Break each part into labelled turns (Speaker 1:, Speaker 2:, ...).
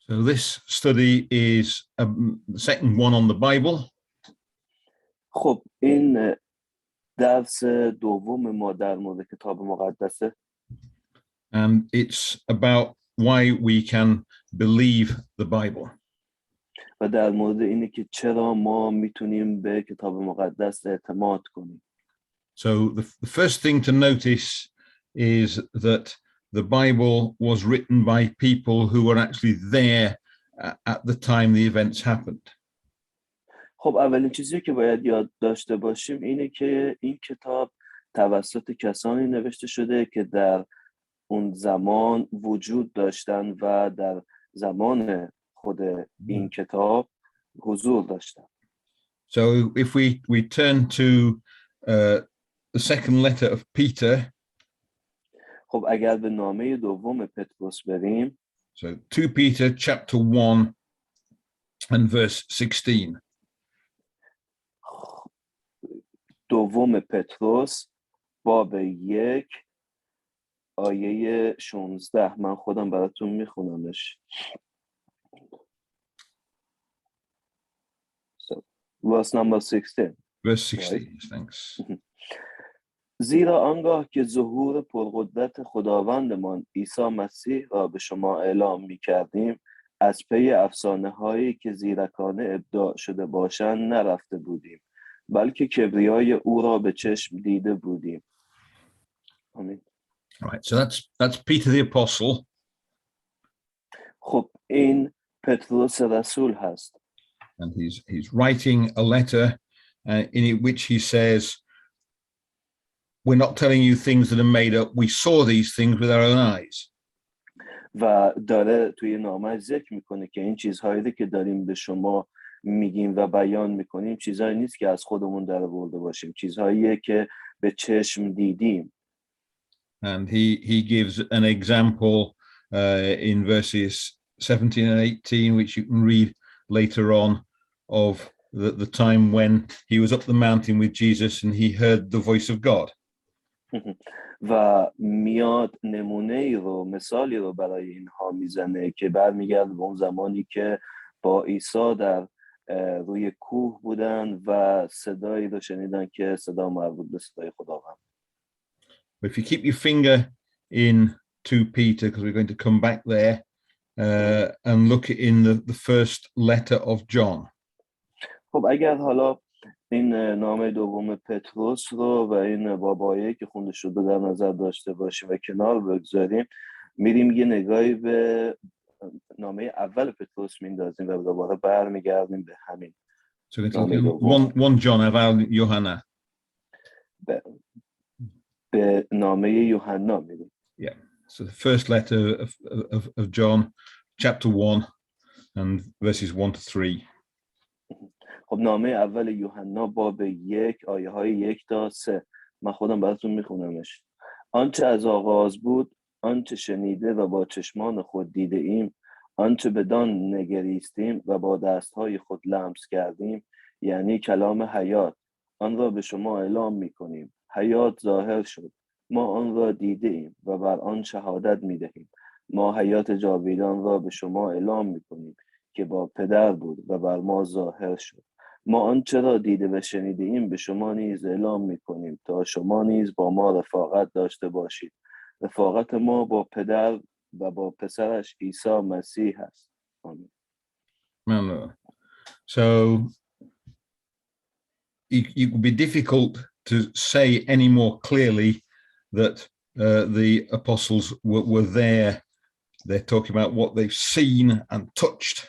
Speaker 1: So this study is the second one on the Bible.
Speaker 2: خب این درس دوم ما در مورد کتاب مقدسه.
Speaker 1: And it's about why we can believe the Bible.
Speaker 2: و در مورد اینه که چرا ما میتونیم به کتاب مقدس اعتماد کنیم.
Speaker 1: So the first thing to notice is that the Bible was written by people who were actually there at the time the events happened.
Speaker 2: خب اولین چیزی که باید یاد داشته باشیم اینه که این کتاب توسط کسانی نوشته شده که در اون زمان وجود داشتن و در زمان خود این کتاب حضور داشتن.
Speaker 1: So if we turn to the second letter of Peter.
Speaker 2: خب اگر به نامه دوم پتروس بریم.
Speaker 1: So 2 Peter chapter 1 and verse 16.
Speaker 2: دوم پتروس باب 1 آیه 16 من خودم براتون میخونمش. So, verse number 16.
Speaker 1: Verse 16,
Speaker 2: right?
Speaker 1: Thanks.
Speaker 2: زیرا آنگاه که ظهور پرقدرت خداوندمان عیسی مسیح را به شما اعلام می‌کردیم از پی افسانه هایی که زیرکانه ابداع شده باشند نرفته بودیم بلکه کبریای او را به چشم دیده بودیم. آمین.
Speaker 1: Right, so that's Peter the Apostle.
Speaker 2: خب این پتروس رسول هست.
Speaker 1: And he's writing a letter in which he says, we're not telling you things that are made up. We saw these things with our own eyes.
Speaker 2: و داره توی نامه ذکر میکنه که این چیزهایی که داریم به شما میگیم و بیان میکنیم چیزهایی نیست که از خودمون در آورده باشیم، چیزهاییه که به چشم دیدیم.
Speaker 1: And he gives an example in verses 17 and 18, which you can read later on, of the time when he was up the mountain with Jesus and he heard the voice of God.
Speaker 2: و میاد نمونه ای رو مثالی رو برای اینها میزنه که برمیگرده به اون زمانی که با عیسی در روی کوه بودن و صدایی رو شنیدن که صدا مربوط به صدای خداوند.
Speaker 1: But if you keep your finger in 2 Peter, because we're going to come back there and look in the first letter of John.
Speaker 2: خب اگر حالا این نامه دوم پتروس رو و این بابایی که خونده شده در نظر داشته باشیم و کنار بگذاریم، میریم یه نگاهی به نامه اول پتروس میندازیم و دوباره برمیگردیم به همین نامه دوم.
Speaker 1: 1 John اول یوحنا.
Speaker 2: به نامه یوحنا میریم.
Speaker 1: Yeah. So the first letter of John, chapter 1 and verses 1 to 3.
Speaker 2: خب نامه اول یوحنا باب 1 آیه های 1 تا 3. من خودم براتون میخونمش. آنچه از آغاز بود، آنچه شنیده و با چشمان خود دیده ایم، آنچه بدان نگریستیم و با دستهای خود لمس کردیم، یعنی کلام حیات، آن را به شما اعلام میکنیم. حیات ظاهر شد، ما آن را دیده ایم و بر آن شهادت میدهیم. ما حیات جاویدان را به شما اعلام میکنیم که با پدر بود و بر ما ظاهر شد. ما آنچه را دیده و شنیده ایم به شما نیز اعلام میکنیم تا شما نیز با ما رفاقت داشته باشید. رفاقت ما با پدر و با پسرش عیسی مسیح است. آمین.
Speaker 1: So it would be difficult to say any more clearly that the apostles were there. They're talking about what they've seen and touched.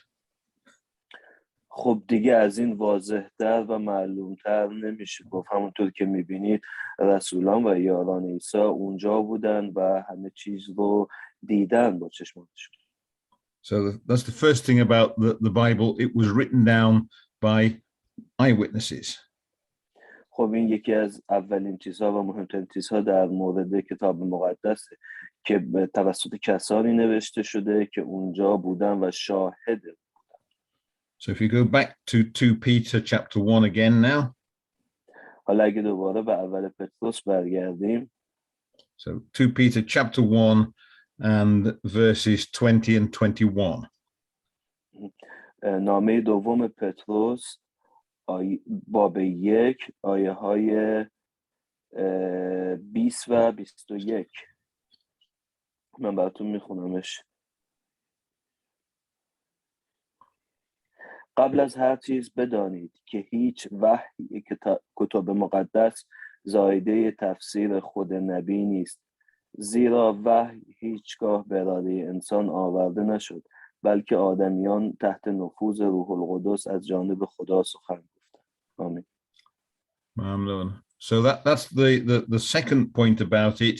Speaker 2: خب دیگه از این واضح‌تر و معلوم‌تر نمیشه گفت. همونطور که میبینید رسولان و یاران عیسی اونجا بودن و همه چیز رو دیدن با چشمانشون.
Speaker 1: So that's the first thing about the Bible. It was written down by eyewitnesses.
Speaker 2: خب این یکی از اولین چیزها و مهمترین چیزها در مورد کتاب مقدسه که توسط کسانی نوشته شده که اونجا بودن و شاهد.
Speaker 1: So if you go back to 2 Peter chapter 1 again now.
Speaker 2: حالا اگه دوباره به اول پتروس برگردیم.
Speaker 1: So 2 Peter chapter 1 and verses 20 and 21.
Speaker 2: نامه دوم پتروس باب 1 آیه های 20 و 21. من براتون میخونمش. قبل از هر چیز بدانید که هیچ وحی کتاب مقدس زایده تفسیر خود نبی نیست، زیرا وحی هیچگاه به اراده انسان آورده نشد، بلکه آدمیان تحت نفوذ روح القدس از جانب خدا سخن گفتند. آمین.
Speaker 1: So that's the second point about it.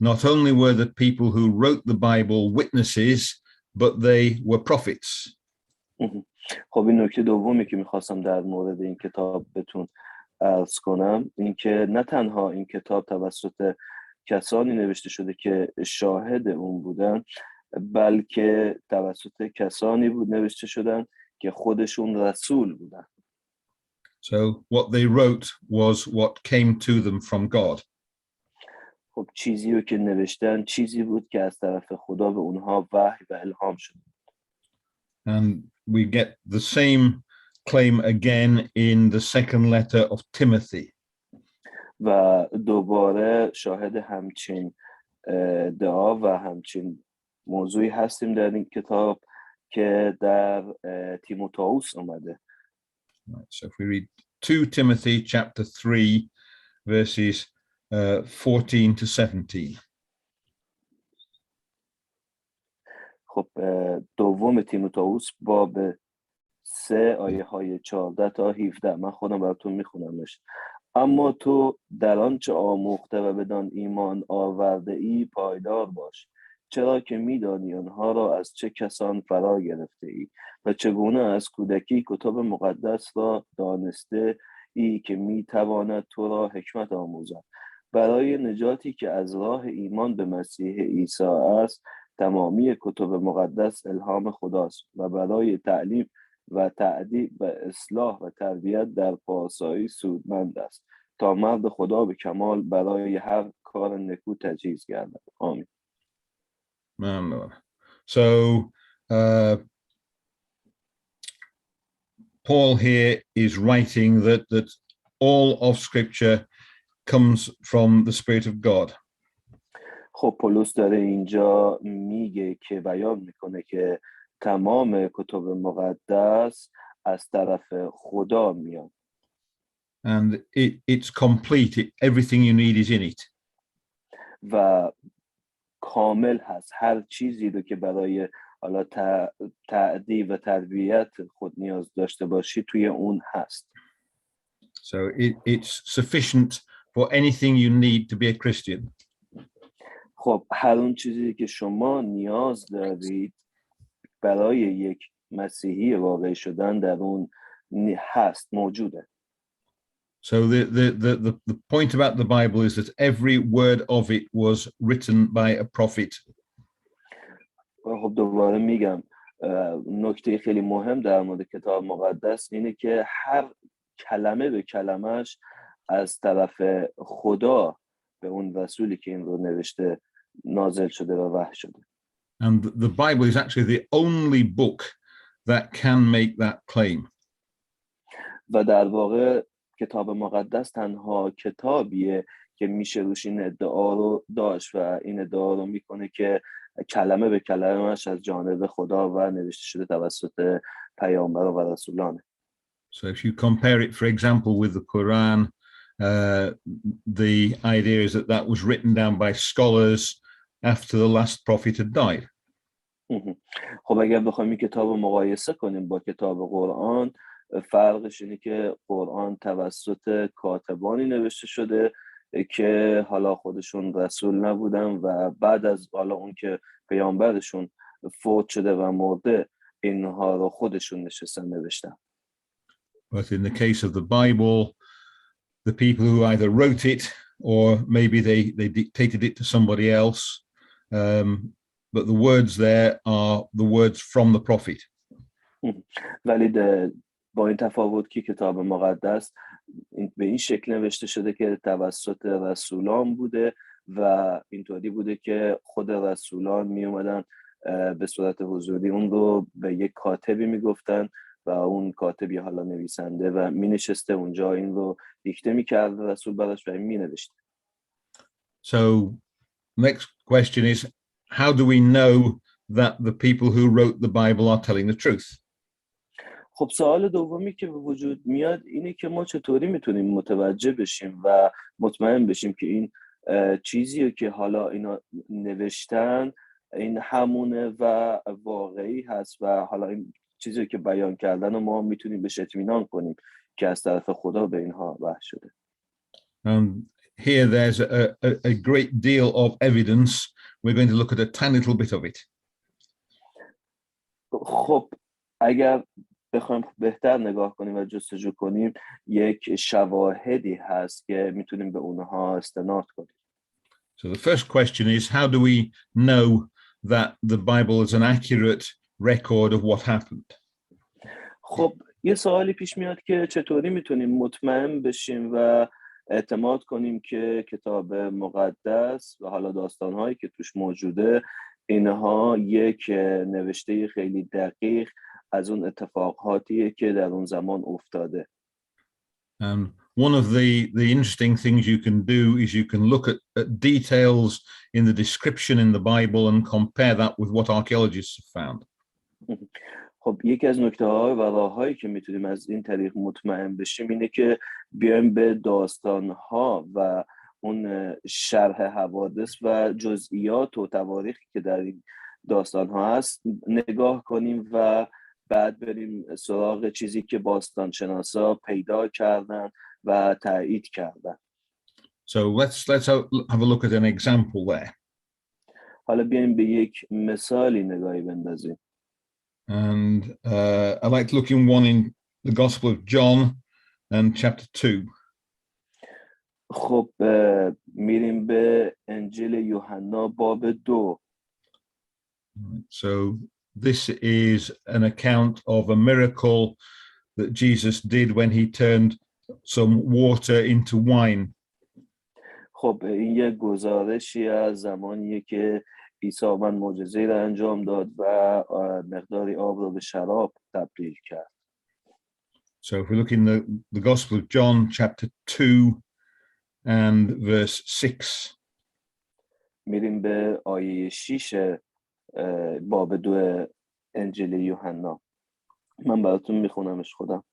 Speaker 1: Not only were the people who wrote the Bible witnesses, but they were prophets.
Speaker 2: خب این نکته دومی که میخواستم در مورد این کتاب بهتون عرض کنم این که نه تنها این کتاب توسط کسانی نوشته شده که شاهد اون بودن، بلکه توسط کسانی بود نوشته شدن که خودشون رسول بودن.
Speaker 1: So what they wrote was what came to them from God.
Speaker 2: خب چیزی رو که نوشتن چیزی بود که از طرف خدا به اونها وحی و الهام شد.
Speaker 1: And we get the same claim again in the second letter of Timothy.
Speaker 2: و دوباره شاهد همچین دعا و همچین موضوعی هستیم در این کتاب که در تیموتائوس اومده.
Speaker 1: So if we read 2 Timothy chapter 3 verses 14 to 17.
Speaker 2: خب دوم تیموتائوس باب 3 آیه های 14 تا 17. من خودم براتون میخونمش. اما تو در آنچه آموخته و بدان ایمان آورده ای پایدار باش، چرا که میدانی آنها را از چه کسان فرا گرفته ای و چگونه از کودکی کتاب مقدس را دانسته ای که میتواند تو را حکمت آموزد. برای نجاتی که از راه ایمان به مسیح عیسی است، تمامی کتب مقدس الهام خداست و برای تعلیم و تعدیب و اصلاح و تربیت در پارسایی سودمند است تا مرد خدا به کمال برای هر کار نکو تجهیز گردد. آمین.
Speaker 1: So Paul here is writing that all of Scripture comes from the Spirit of God.
Speaker 2: خب پولس داره اینجا میگه که بیان میکنه که تمام کتب مقدس از طرف خدا میاد.
Speaker 1: And it's complete. Everything you need is in it.
Speaker 2: و کامل هست. هر چیزی رو که برای حالا تعدیب و تربیت خود نیاز داشته باشی توی اون هست.
Speaker 1: So it's sufficient for anything you need to be a Christian.
Speaker 2: خب هر اون چیزی که شما نیاز دارید برای یک مسیحی واقعی شدن در اون هست، موجوده.
Speaker 1: So the point about the Bible is that every word of it was written by a prophet.
Speaker 2: خب دوباره میگم نکته خیلی مهم در مورد کتاب مقدس اینه که هر کلمه به کلمش از طرف خدا به اون رسولی که این رو نوشته نازل شده و وحی شده.
Speaker 1: And the Bible is actually the only book that can make that claim.
Speaker 2: و در واقع کتاب مقدس تنها کتابیه که میشه روش این ادعا رو داشت و این ادعا رو میکنه که کلمه به کلمه‌اش از جانب خدا و نوشته شده توسط پیامبران و رسولانه.
Speaker 1: So if you compare it, for example, with the Quran, the idea is that was written down by scholars after the last prophet had died.
Speaker 2: خب اگر بخوایم این کتاب رو مقایسه کنیم با کتاب قرآن، فرقش اینه که قرآن توسط کاتبانی نوشته شده که حالا خودشون رسول نبودن و بعد از حالا اون که پیامبرشون فوت شده و مرده اینها رو خودشون نشستن نوشتن.
Speaker 1: But in the case of the Bible, the people who either wrote it or maybe they dictated it to somebody else, but the words there are the words from the prophet.
Speaker 2: ولی با این تفاوت که کتاب مقدس به این شکل نوشته شده که توسط رسولان بوده و اینطوری بوده که خود رسولان می اومدن به صورت حضوری اون رو به یک کاتبی میگفتن و اون کاتبی حالا نویسنده و مینشسته اونجا این رو دیکته میکرد رسول براش و می نوشته.
Speaker 1: So next question is, how do we know that the people who wrote the Bible are telling the truth?
Speaker 2: خب سوال دومی که به وجود میاد اینه که ما چطوری میتونیم متوجه بشیم و مطمئن بشیم که این چیزی که حالا اینا نوشتن این همونه و واقعی هست و حالا این چیزی که بیان کردن و ما میتونیم بهش اطمینان کنیم که از طرف خدا به اینها وحی شده.
Speaker 1: Here there's a great deal of evidence. We're going to look at a tiny little bit of it.
Speaker 2: خب اگر بخوایم بهتر نگاه کنیم و جستجو کنیم یک شواهدی هست که میتونیم به اونها استناد کنیم.
Speaker 1: So the first question is, how do we know that the Bible is an accurate record of what happened?
Speaker 2: خب یه سوالی پیش میاد که چطوری میتونیم مطمئن بشیم و اعتماد کنیم که کتاب مقدس و حالا داستانهایی که توش موجوده اینها یک نوشته خیلی دقیق از اون اتفاقاتیه که در اون زمان افتاده.
Speaker 1: One of the interesting things you can do is you can look at details in the description in the Bible and compare that with what archaeologists have found.
Speaker 2: خب یکی از نکته‌ها و راه‌هایی که میتونیم از این طریق مطمئن بشیم اینه که بیایم به داستان‌ها و اون شرح حوادث و جزئیات و تواریخی که در این داستان‌ها هست نگاه کنیم و بعد بریم سراغ چیزی که باستانشناسا پیدا کردن و تایید کردن.
Speaker 1: So let's have a look at an example there.
Speaker 2: حالا بیایم به یک مثالی نگاهی بندازیم.
Speaker 1: And I like to look in one in the Gospel of John and chapter 2.
Speaker 2: خب میریم به انجیل یوحنا باب 2.
Speaker 1: So this is an account of a miracle that Jesus did when he turned some water into wine.
Speaker 2: خب این یک گزارشی از زمانیه که عیسی من معجزه‌ای را انجام داد و مقداری آب را به شراب تبدیل کرد.
Speaker 1: So if we look in the Gospel of John chapter 2 and verse 6.
Speaker 2: میریم به آیه 6 باب 2 انجیل یوحنا. من براتون میخونمش خودم.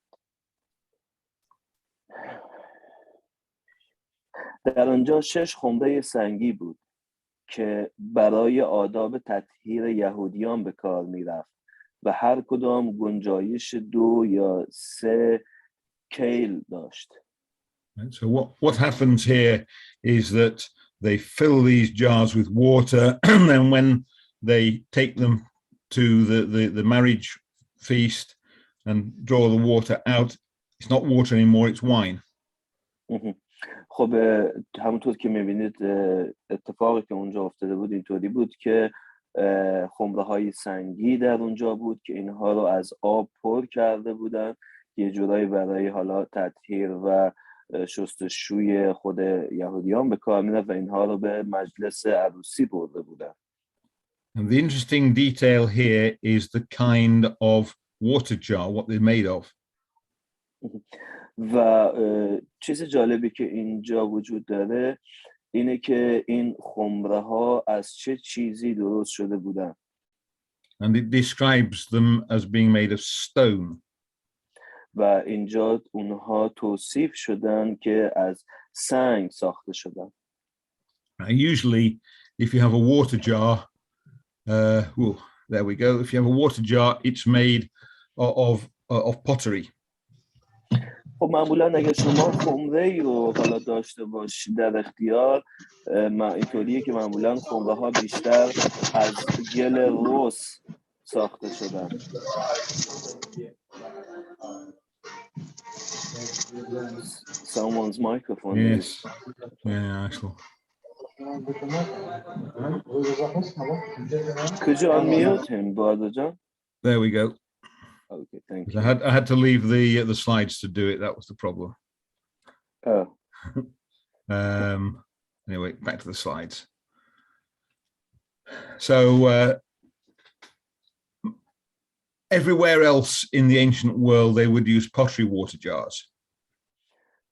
Speaker 2: در آنجا 6 خمره سنگی بود که برای آداب تطهیر یهودیان به کار میرفت و هر کدام گنجایش 2 یا 3 کیل داشت.
Speaker 1: So what happens here is that they fill these jars with water, and then when they take them to the marriage feast and draw the water out, it's not water anymore, it's wine.
Speaker 2: خب همونطور که میبینید اتفاقی که اونجا افتاده بود اینطوری بود که خمره های سنگی در اونجا بود که اینها رو از آب پر کرده بودن یه جورایی برای حالا تطهیر و شستشوی خود یهودیان به کار میرفت و اینها رو به مجلس عروسی برده بودن.
Speaker 1: And the interesting detail here is the kind of water jar, what they're made of.
Speaker 2: و چیز جالبی که اینجا وجود داره اینه که این خمره ها از چه چیزی درست شده بودن.
Speaker 1: And it describes them as being made of stone.
Speaker 2: و اینجا اونها توصیف شدن که از سنگ ساخته شدن.
Speaker 1: Usually, if you have a water jar, there we go. If you have a water jar, it's made of pottery.
Speaker 2: خب معمولا اگر شما خمره‌ای رو حالا داشته باشید در اختیار اینطوریه که معمولا خمره ها بیشتر از گل رس ساخته شدن. Someone's microphone.
Speaker 1: Yes. Yeah, actually.
Speaker 2: Could you unmute him, Brother John?
Speaker 1: There we go.
Speaker 2: Okay, thank you.
Speaker 1: I had to leave the slides to do it. That was the problem.
Speaker 2: Oh.
Speaker 1: Anyway, back to the slides. So everywhere else in the ancient world, they would use pottery water jars.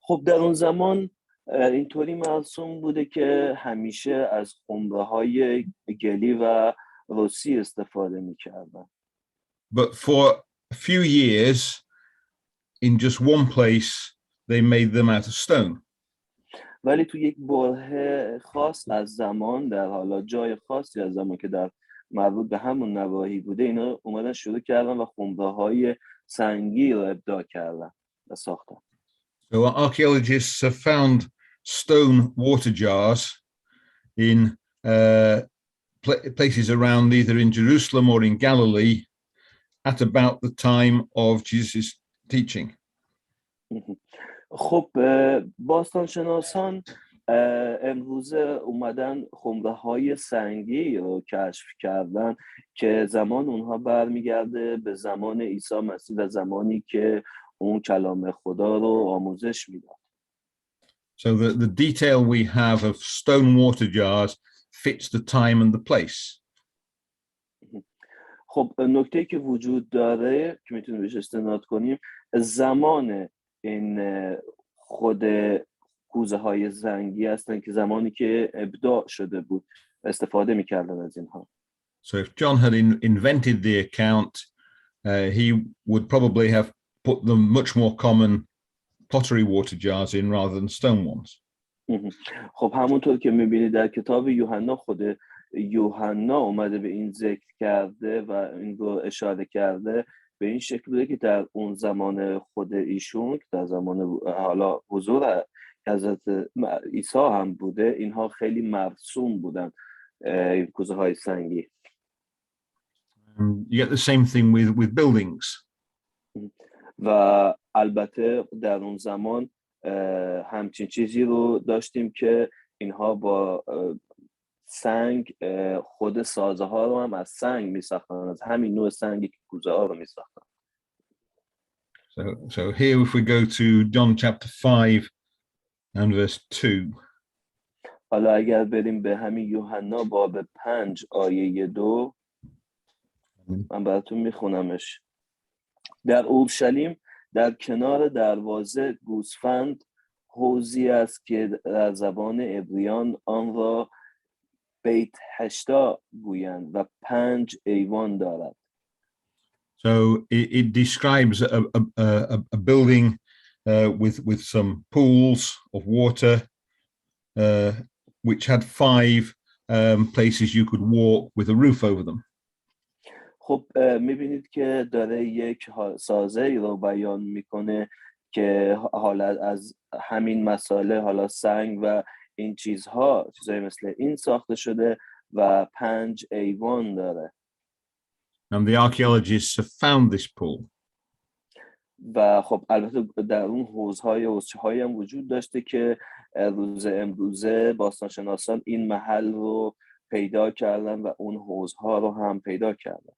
Speaker 2: خب در اون زمان اینطوری مرسوم بوده که همیشه از خنبه های گلی و رسی استفاده میکردن.
Speaker 1: But for a few years, in just one place, they made them out of stone.
Speaker 2: ولی تو یک بره خاص از زمان، در حالا جای خاصی از زمان که در مربوط به همون نواحی بوده، اینا اومدن شروع کردن و خنبه های سنگی رو ابداع کردن و ساختن.
Speaker 1: So archaeologists have found stone water jars in places around either in Jerusalem or in Galilee at about the time of Jesus' teaching.
Speaker 2: خب باستانشناسان امروزه اومدن خنبه های سنگی رو کشف کردن که زمان اونها برمیگرده به زمان عیسی مسیح و زمانی که اون کلام خدا رو آموزش میداد.
Speaker 1: So the detail we have of stone water jars fits the time and the place.
Speaker 2: خب نکته که وجود داره که میتونیم بهش استناد کنیم، زمان این خود کوزه های زنگی هستن که زمانی که ابداع شده بود استفاده میکردن از اینها.
Speaker 1: So if John had invented the account, he would probably have put the much more common pottery water jars in rather than stone ones.
Speaker 2: خب همونطور که میبینید در کتاب یوحنا، خود یوحنا اومده به این ذکر کرده و این رو اشاره کرده به این شکل بوده که در اون زمان خود ایشون که در زمان حالا حضور حضرت عیسی هم بوده، اینها خیلی مرسوم بودن، این کوزه های سنگی.
Speaker 1: You get the same thing with buildings.
Speaker 2: و البته در اون زمان همچین چیزی رو داشتیم که اینها با سنگ خود سازه ها رو هم از سنگ می ساختن، از همین نوع سنگی که کوزه ها رو می ساختن.
Speaker 1: So here if we go to John chapter 5 and verse 2.
Speaker 2: حالا اگر بریم به همین یوحنا باب 5 آیه 2، من براتون میخونمش. در اورشلیم در کنار دروازه گوسفند حوضی است که در زبان عبریان آن را بیت هشتا گویند و 5 ایوان دارد.
Speaker 1: So it describes a building with some pools of water, which had 5 places you could walk with a roof over them.
Speaker 2: خب میبینید که داره یک سازه ای رو بیان میکنه که حالا از همین مساله، حالا سنگ و این چیزهای مثل این ساخته شده و 5 ایوان داره.
Speaker 1: And the archaeologists have found this pool.
Speaker 2: و خب البته در اون حوضچه‌هایی هم وجود داشته که روز امروزه باستانشناسان این محل رو پیدا کردن و اون حوضها رو هم پیدا کردن.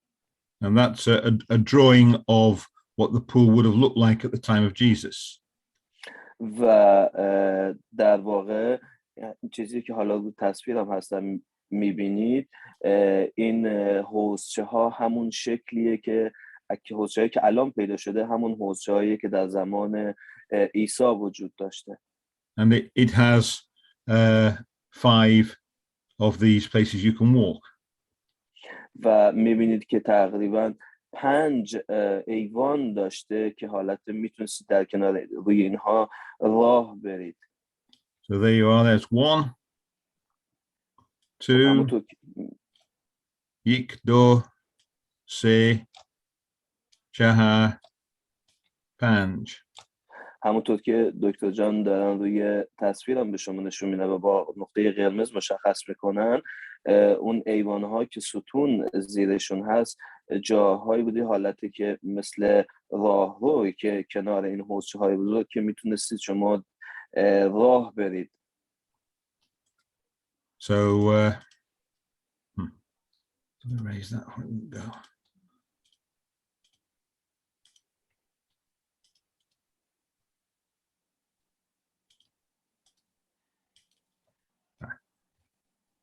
Speaker 1: And that's a drawing of what the pool would have looked like at the time of Jesus.
Speaker 2: و در واقع چیزی که حالا رو تصویر هم هستم میبینید، این حوضچه ها همون شکلیه که حوضچه‌هایی که الان پیدا شده همون حوضچه‌هایی که در زمان عیسی وجود داشته.
Speaker 1: And it has 5 of these places you can walk.
Speaker 2: و میبینید که تقریبا 5 ایوان داشته که حالت میتونستید در کنار روی اینها راه برید.
Speaker 1: So there you are. There's 1, 2, 1, 2, 3, 4, 5.
Speaker 2: همونطور که دکتر جان دارن روی تصویرم به شما نشون میدن و با نقطه قرمز مشخص میکنن، اون ایوانها که ستون زیرشون هست جاهایی بودی حالتی که مثل راهروی که کنار این حوضچه های بزرگ که میتونستید شما راه برید.
Speaker 1: So raise that one go.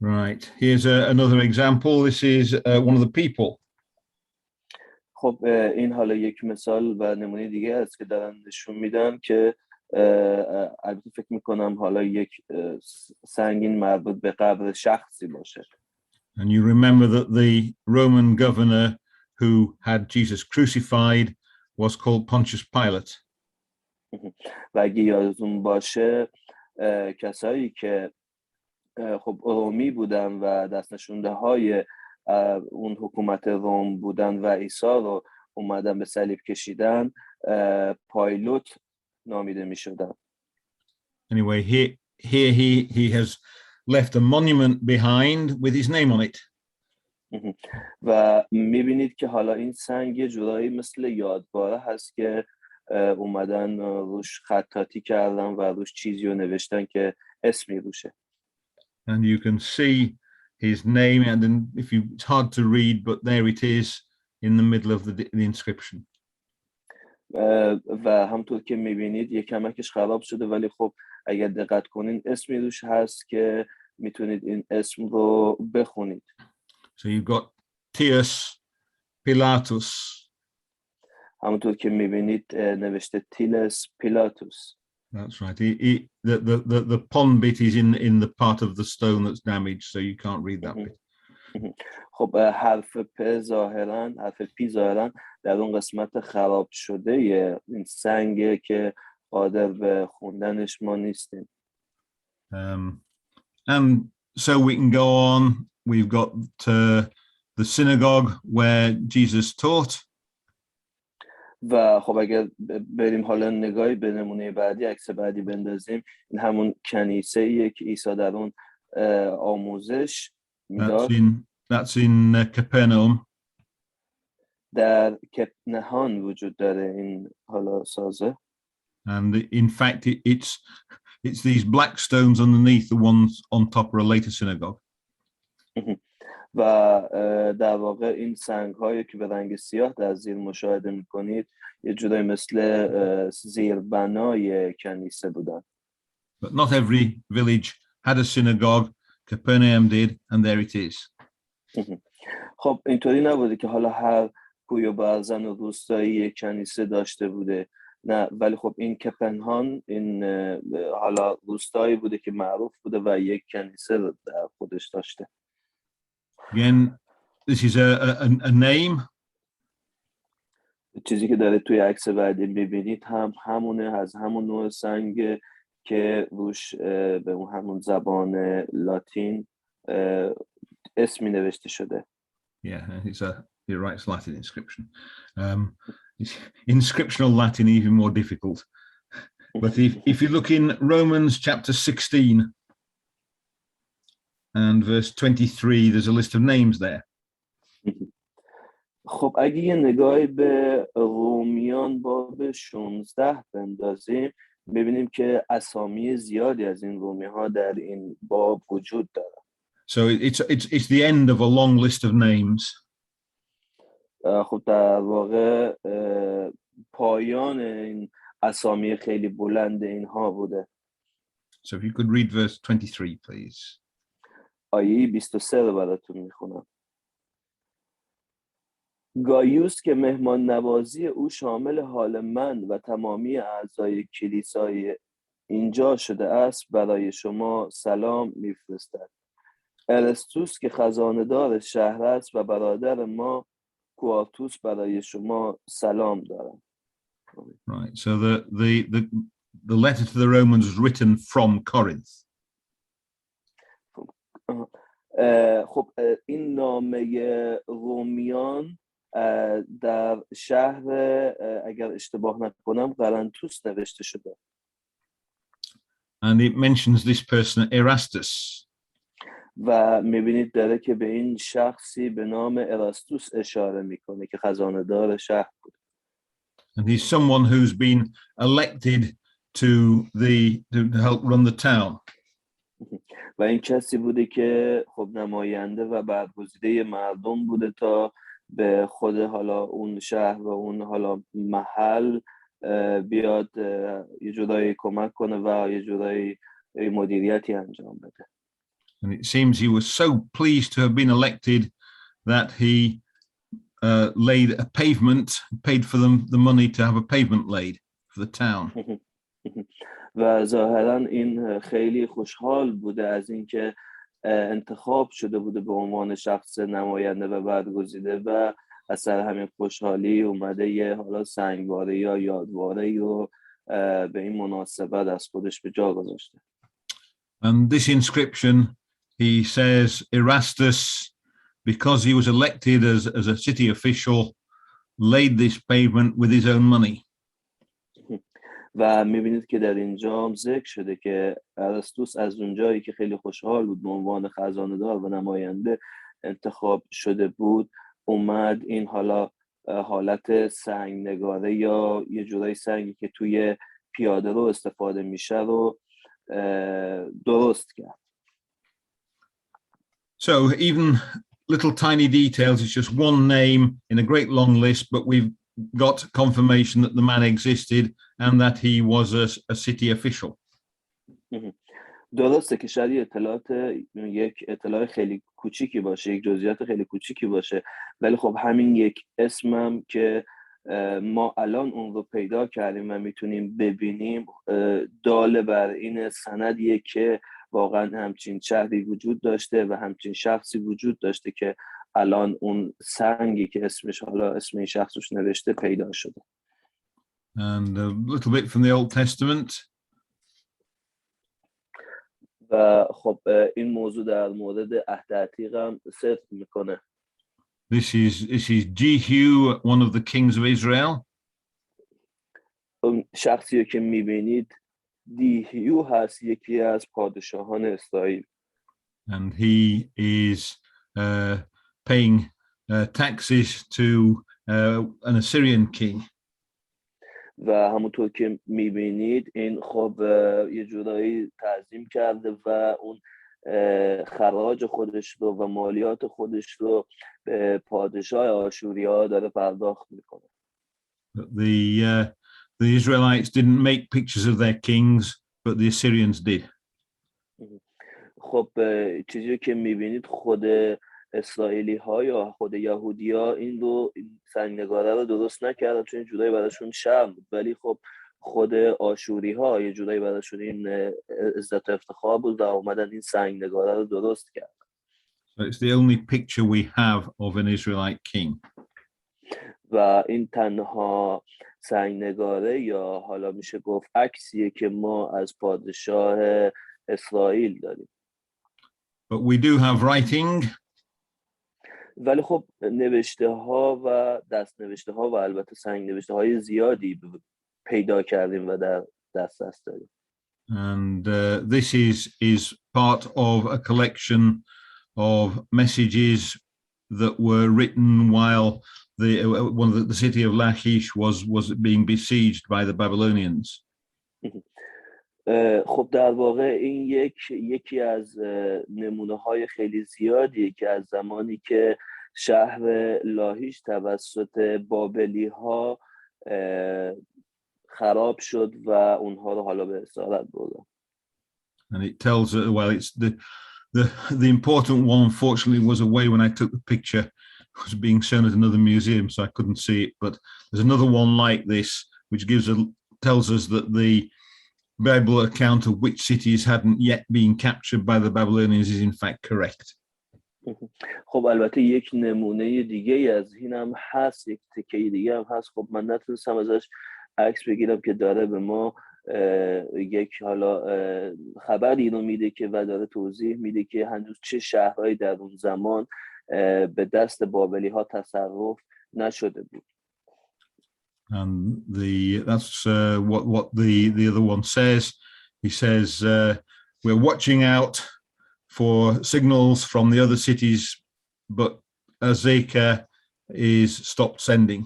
Speaker 1: Right, here's another example. This is one of the people.
Speaker 2: خب این حالا یک مثال و نمونه دیگه است که دارن نشون میدن که البته فکر میکنم حالا یک سنگین مربوط به قبر شخصی باشه.
Speaker 1: And you remember that the Roman governor who had Jesus crucified was called Pontius Pilate.
Speaker 2: و اگه یادتون باشه کسایی که خب رومی بودن و دست نشونده های اون حکومت روم بودن و عیسی رو اومدن به صلیب کشیدن پایلوت نامیده می شدن.
Speaker 1: Anyway, here he has left a monument behind with his name on it.
Speaker 2: و میبینید که حالا این سنگ یه جورایی مثل یادگاره هست که اومدن روش خطاطی کردن و روش چیزی رو نوشتن که اسمی روشه.
Speaker 1: And you can see his name, and then it's hard to read, but there it is in the middle of the inscription.
Speaker 2: و همطور که میبینید یک کمکش خراب شده، ولی خب اگر دقت کنین اسمی روش هست که میتونید این اسم رو بخونید.
Speaker 1: So you've got Tius Pilatus.
Speaker 2: همونطور که میبینید نوشته تیلس پیلاتوس.
Speaker 1: That's right. The pond bit is in the part of the stone that's damaged, so you can't read that bit.
Speaker 2: خب حرف پی ظاهرا در اون قسمت خراب شده این سنگه که قادر به خوندنش ما نیستیم.
Speaker 1: And so we can go on. We've got the synagogue where Jesus taught.
Speaker 2: و خب اگر بریم حالا نگاهی به نمونه بعدی، عکس بعدی بندازیم، این همون کنیسه ایه که عیسی در اون آموزش میداد.
Speaker 1: That's in Capernaum.
Speaker 2: در کپنهان وجود داره این حالا سازه.
Speaker 1: And in fact, it's these black stones underneath the ones on top are a later synagogue.
Speaker 2: و در واقع این سنگ هایی که به رنگ سیاه در زیر مشاهده میکنید یه جورایی مثل زیربنای کنیسه بودن.
Speaker 1: But not every village had a synagogue. Capernaum did, and there it is.
Speaker 2: خب اینطوری نبوده که حالا هر کوی و برزن و روستایی یک کنیسه داشته بوده، نه، ولی خب این کپنهان این حالا روستایی بوده که معروف بوده و یک کنیسه رو در خودش داشته.
Speaker 1: Again, this is a name.
Speaker 2: چیزی که داره توی عکس بعدی ببینید همونه، از همون نوع سنگ که روش به اون همون زبان لاتین اسمی نوشته شده.
Speaker 1: Yeah, you're right, it's Latin inscription. Inscriptional Latin even more difficult. But if you look in Romans chapter 16 and verse 23, there's a list of names there.
Speaker 2: خب اگه یه نگاهی به رومیان باب 16 بندازیم، ببینیم که اسامی زیادی از این رومی ها در این باب وجود داره.
Speaker 1: So it's the end of a long list of names.
Speaker 2: خب در واقع پایان این اسامی خیلی بلند اینها بوده.
Speaker 1: So if you could read verse 23, please.
Speaker 2: آیه 23 رو براتون میخونم. گایوس که مهمان نوازی او شامل حال من و تمامی اعضای کلیسای اینجا شده است برای شما سلام میفرستد. ارسطوس که خزانه‌دار شهر است و برادر ما کوارتوس برای شما سلام دارم.
Speaker 1: Right. So the letter to the Romans was written from Corinth.
Speaker 2: خب این نامه رومیان در شهر اگر اشتباه نکنم قرنطوس نوشته شده.
Speaker 1: And it mentions this person Erastus.
Speaker 2: و میبینید داره که به این شخصی به نام اراستوس اشاره میکنه که خزانه دار شهر بود.
Speaker 1: And he's someone who's been elected to help run the town.
Speaker 2: و این کسی بوده که خب نماینده و برگزیده مردم بوده تا به خود حالا اون شهر و اون حالا محل بیاد یه جورایی کمک کنه و یه جورایی مدیریتی انجام بده.
Speaker 1: And it seems he was so pleased to have been elected that he laid a pavement, paid for them the money to have a pavement laid for the town.
Speaker 2: و ظاهرا این خیلی خوشحال بوده از اینکه انتخاب شده بوده به عنوان شخص نماینده و برگزیده و از سر همین خوشحالی اومده یه حالا سنگواره یا یادواره رو به این مناسبت از خودش به جا گذاشته.
Speaker 1: And this inscription, he says, Erastus, because he was elected as a city official, laid this pavement with his own money.
Speaker 2: و میبینید که در اینجا ذکر شده که ارسطوس از اونجایی که خیلی خوشحال بود به عنوان خزانه‌دار و نماینده انتخاب شده بود، اومد این حالا حالت سنگ نگاره یا یه جورای سنگی که توی پیاده رو استفاده میشه رو درست کرد.
Speaker 1: So even little tiny details, it's just one name in a great long list, but we've got confirmation that the man existed and that he was a city official.
Speaker 2: درسته که شاید یک اطلاع خیلی کوچیکی باشه، یک جزئیات خیلی کوچیکی باشه، ولی خب همین یک اسمم که ما الان اون رو پیدا کردیم و میتونیم ببینیم دال بر این سندیه که واقعا همچین شهری وجود داشته و همچین شخصی وجود داشته که الان اون سنگی که اسمش حالا اسم این شخصش نوشته پیدا شده.
Speaker 1: And a little bit from the Old Testament.
Speaker 2: و خب این موضوع در مورد عهد عتیق هم صدق میکنه.
Speaker 1: This is Jehu, one of the kings of Israel.
Speaker 2: اون شخصی که میبینید دیهیو هست، یکی از پادشاهان اسرائیل.
Speaker 1: And he is paying taxes to an Assyrian king.
Speaker 2: و همونطور که میبینید این خب یه جورایی تعظیم کرده و اون خراج خودش رو و مالیات خودش رو به پادشاه آشوریا داره پرداخت میکنه.
Speaker 1: The Israelites didn't make pictures of their kings, but the Assyrians did.
Speaker 2: خب چیزی که میبینید خود اسرائیلی ها یا خود یهودی ها این رو سنگ نگاره رو درست نکردن چون جورایی براشون شرم بود، ولی خب خود آشوری ها یه جورایی براشون این عزت و افتخار بود و اومدن این سنگ نگاره رو درست کردن.
Speaker 1: So it's the only picture we have of an Israelite king.
Speaker 2: و این تنها سنگ نگاره یا حالا میشه گفت عکسیه که ما از پادشاه اسرائیل داریم.
Speaker 1: But we do have writing.
Speaker 2: ولی خب نوشته ها و دست نوشته ها و البته سنگ نوشته های زیادی پیدا کردیم و در دسترس داریم.
Speaker 1: And this is part of a collection of messages that were written while the city of Lachish was being besieged by the Babylonians.
Speaker 2: خب در واقع این یکی از نمونه های خیلی زیادیه که از زمانی که شهر لاهیش توسط بابلی ها خراب شد و اونها رو حالا به اسارت بردن.
Speaker 1: And it tells well, it's the important one unfortunately was away when I took the picture. It was being shown at another museum, so I couldn't see it, but there's another one like this which tells us that the Bible account of which cities hadn't yet been captured by the Babylonians is in fact correct.
Speaker 2: خب البته یک نمونه دیگه از این هم هست، یک تکه دیگه هم هست. خب من نتونستم ازش عکس بگیرم که داره به ما یک حالا خبری رو میده که و داره توضیح میده که هنوز چه شهرهایی در اون زمان به دست بابلی ها تصرف نشده بود.
Speaker 1: And that's what the other one says. He says we're watching out for signals from the other cities, but Azekah is stopped sending.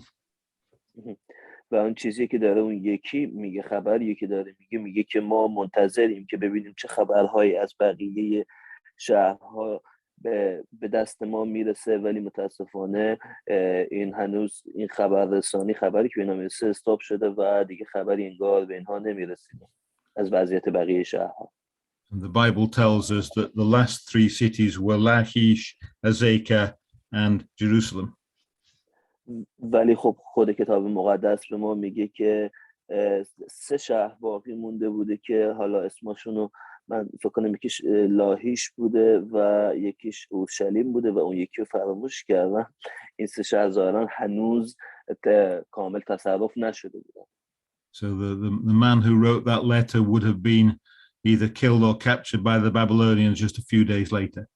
Speaker 2: و اون چیزی که داره اون یکی میگه، خبری که داره میگه که ما منتظریم که ببینیم چه خبرهایی از بقیه شهرها به دست ما میرسه، ولی متاسفانه این هنوز این خبررسانی خبری که به اینا میرسه استاپ شده و دیگه خبری انگار به اینها نمیرسیده از وضعیت بقیه شهرها.
Speaker 1: And the Bible tells us that the last three cities were Lachish, Azekah, and Jerusalem.
Speaker 2: ولی خب خود کتاب مقدس به ما میگه که 3 شهر باقی مونده بوده که حالا اسمشون رو من فکر کنم یکیش لاهیش بوده و یکیش اورشلیم بوده و اون یکی رو فراموش کردن. این 3 شهر ظاهرا هنوز کامل تصرف نشده بودن.
Speaker 1: So the man who wrote that letter would have been either killed or captured by the Babylonians just a few days later.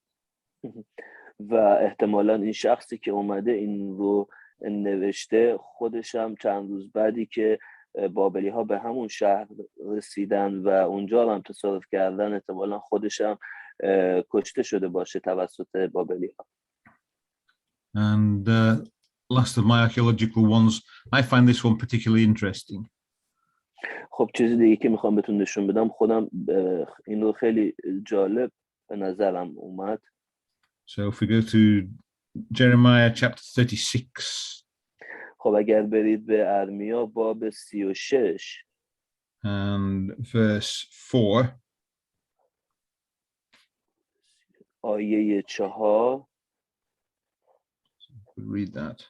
Speaker 2: و احتمالا این شخصی که اومده این رو نوشته خودش هم چند روز بعدی که بابلی ها به همون شهر رسیدن و اونجا هم تصرف کردن احتمالا خودش هم کشته شده باشه توسط بابلی ها.
Speaker 1: And last of my archaeological ones, I find this one particularly interesting.
Speaker 2: خب چیزی دیگه که میخوام بهتون نشون بدم، خودم این رو خیلی جالب به نظرم اومد.
Speaker 1: So if we go to Jeremiah chapter 36.
Speaker 2: خب اگر برید به ارمیا باب 36
Speaker 1: and verse 4.
Speaker 2: آیه 4.
Speaker 1: Read that.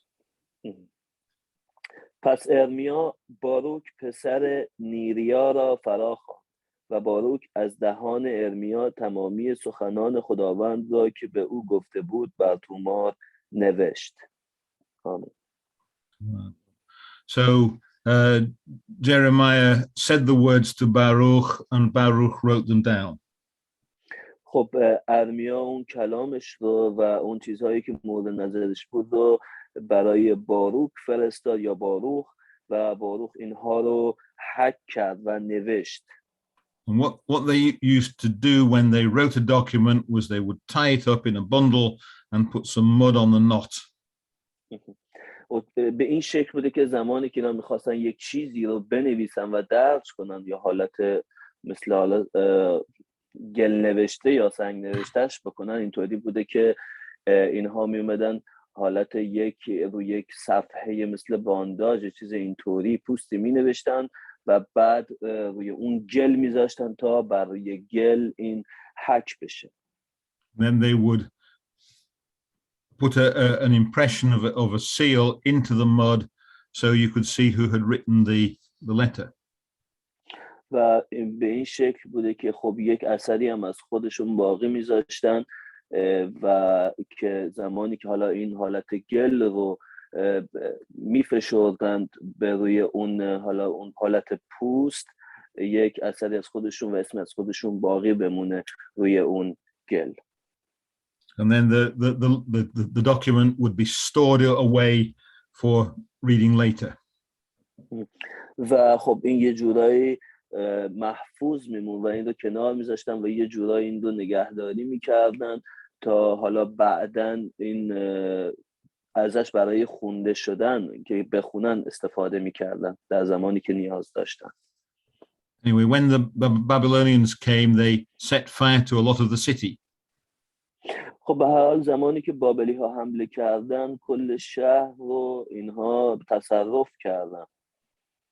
Speaker 2: پس ارمیا باروک پسر نیریا را فراخواند و باروک از دهان ارمیا تمامی سخنان خداوند را که به او گفته بود بر تومار نوشت. آمین.
Speaker 1: So Jeremiah said the words to Baruch and Baruch wrote them down.
Speaker 2: خب ارمیا اون کلامش رو و اون چیزهایی که مورد نظرش بود رو برای باروک فرستاد یا باروخ و باروخ اینها رو حک کرد و نوشت.
Speaker 1: And what they used to do when they wrote a document was they would tie it up in a bundle and put some mud on the knot.
Speaker 2: به این شکل بوده که زمانی که اینا میخواستن یک چیزی رو بنویسن و درج کنن یا حالت مثل حالت گل نوشته یا سنگ نوشتهش بکنن، اینطوری بوده که اینها میومدن حالت روی یک صفحه مثل بانداج چیز اینطوری پوستی می نوشتن و بعد روی اون گل میذاشتن تا بر روی گل این حک بشه.
Speaker 1: Then they would put an impression of a seal into the mud so you could see who had written the letter.
Speaker 2: و به این شکل بوده که خب یک اثری هم از خودشون باقی میذاشتن و که زمانی که حالا این حالت گل رو میفشردند به روی اون حالت پوست، یک اثری از خودشون و اسم از خودشون باقی بمونه روی اون گل.
Speaker 1: And then the document would be stored away for reading later.
Speaker 2: و خب این یه جورایی محفوظ میمون و این رو کنار میذاشتن و یه جورایی این رو نگهداری میکردن تا حالا بعدن این ازش برای خونده شدن که بخونن استفاده میکردن در زمانی که نیاز داشتن.
Speaker 1: Anyway, when the Babylonians came, they set fire to a lot of the city.
Speaker 2: خب به هر حال زمانی که بابلی ها حمله کردن کل شهر رو اینها تصرف کردن.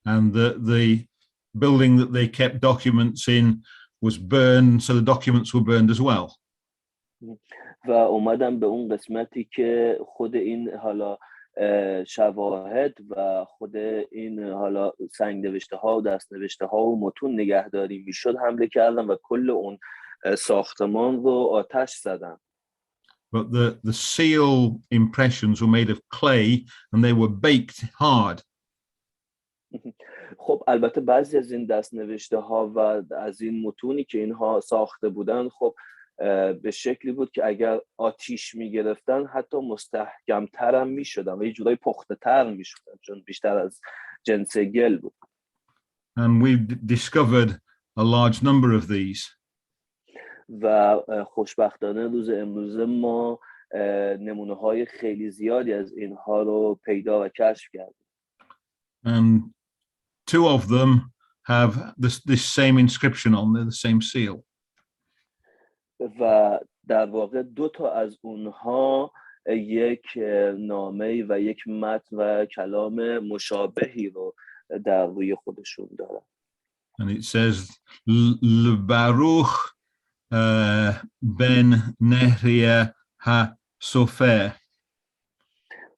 Speaker 1: And the building that they kept documents in was burned, so the documents were burned as well.
Speaker 2: و اومدن به اون قسمتی که خود این حالا شواهد و خود این حالا سنگ نوشته ها و دست نوشته ها و متون نگهداری میشد حمله کردن و کل اون ساختمان رو آتش زدن.
Speaker 1: But the seal impressions were made of clay and they were baked hard.
Speaker 2: خب البته بعضی از این دست نوشته ها و از این متونی که اینها ساخته بودن خب به شکلی بود که اگر آتیش میگرفتن حتی مستحکم‌تر هم میشدن و یه جورایی پخته‌تر میشدن چون بیشتر از جنس گل بود.
Speaker 1: And we discovered a large number of these.
Speaker 2: و خوشبختانه روز امروزه ما نمونه‌های خیلی زیادی از اینها رو پیدا و کشف کردیم.
Speaker 1: And two of them have this same inscription on there, the same seal.
Speaker 2: و در واقع 2 تا از اونها یک نامه و یک متن و کلام مشابهی رو در روی خودشون دارن.
Speaker 1: And it says Baruch ben Nehriah ha Sofer.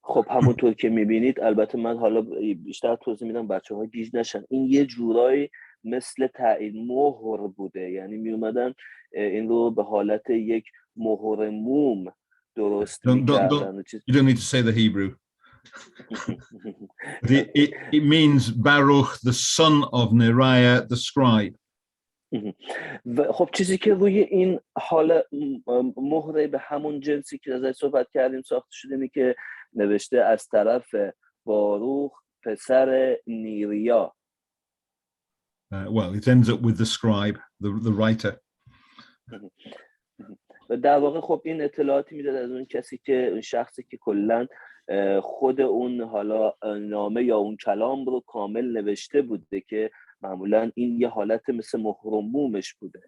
Speaker 2: خب همونطور که میبینید، البته من حالا بیشتر توضیح میدم بچه ها گیج نشن، این یه جورایی مثل تایید مهر بوده، یعنی میومدن این رو به حالت یک مهر موم درست میکردن.
Speaker 1: You don't need to say the Hebrew. It means Baruch, the son of Neriah, the scribe.
Speaker 2: خب چیزی که روی این حال مهره به همون جنسی که ازش صحبت کردیم ساخته شده اینه که نوشته از طرف باروخ پسر نیریا.
Speaker 1: Well, it ends up with the scribe, the writer.
Speaker 2: و در واقع خب این اطلاعاتی میداد از اون کسی که اون شخصی که کلاً خود اون حالا نامه یا اون کلام رو کامل نوشته بوده که معمولاً این یه حالت مثل مهرمومش بوده.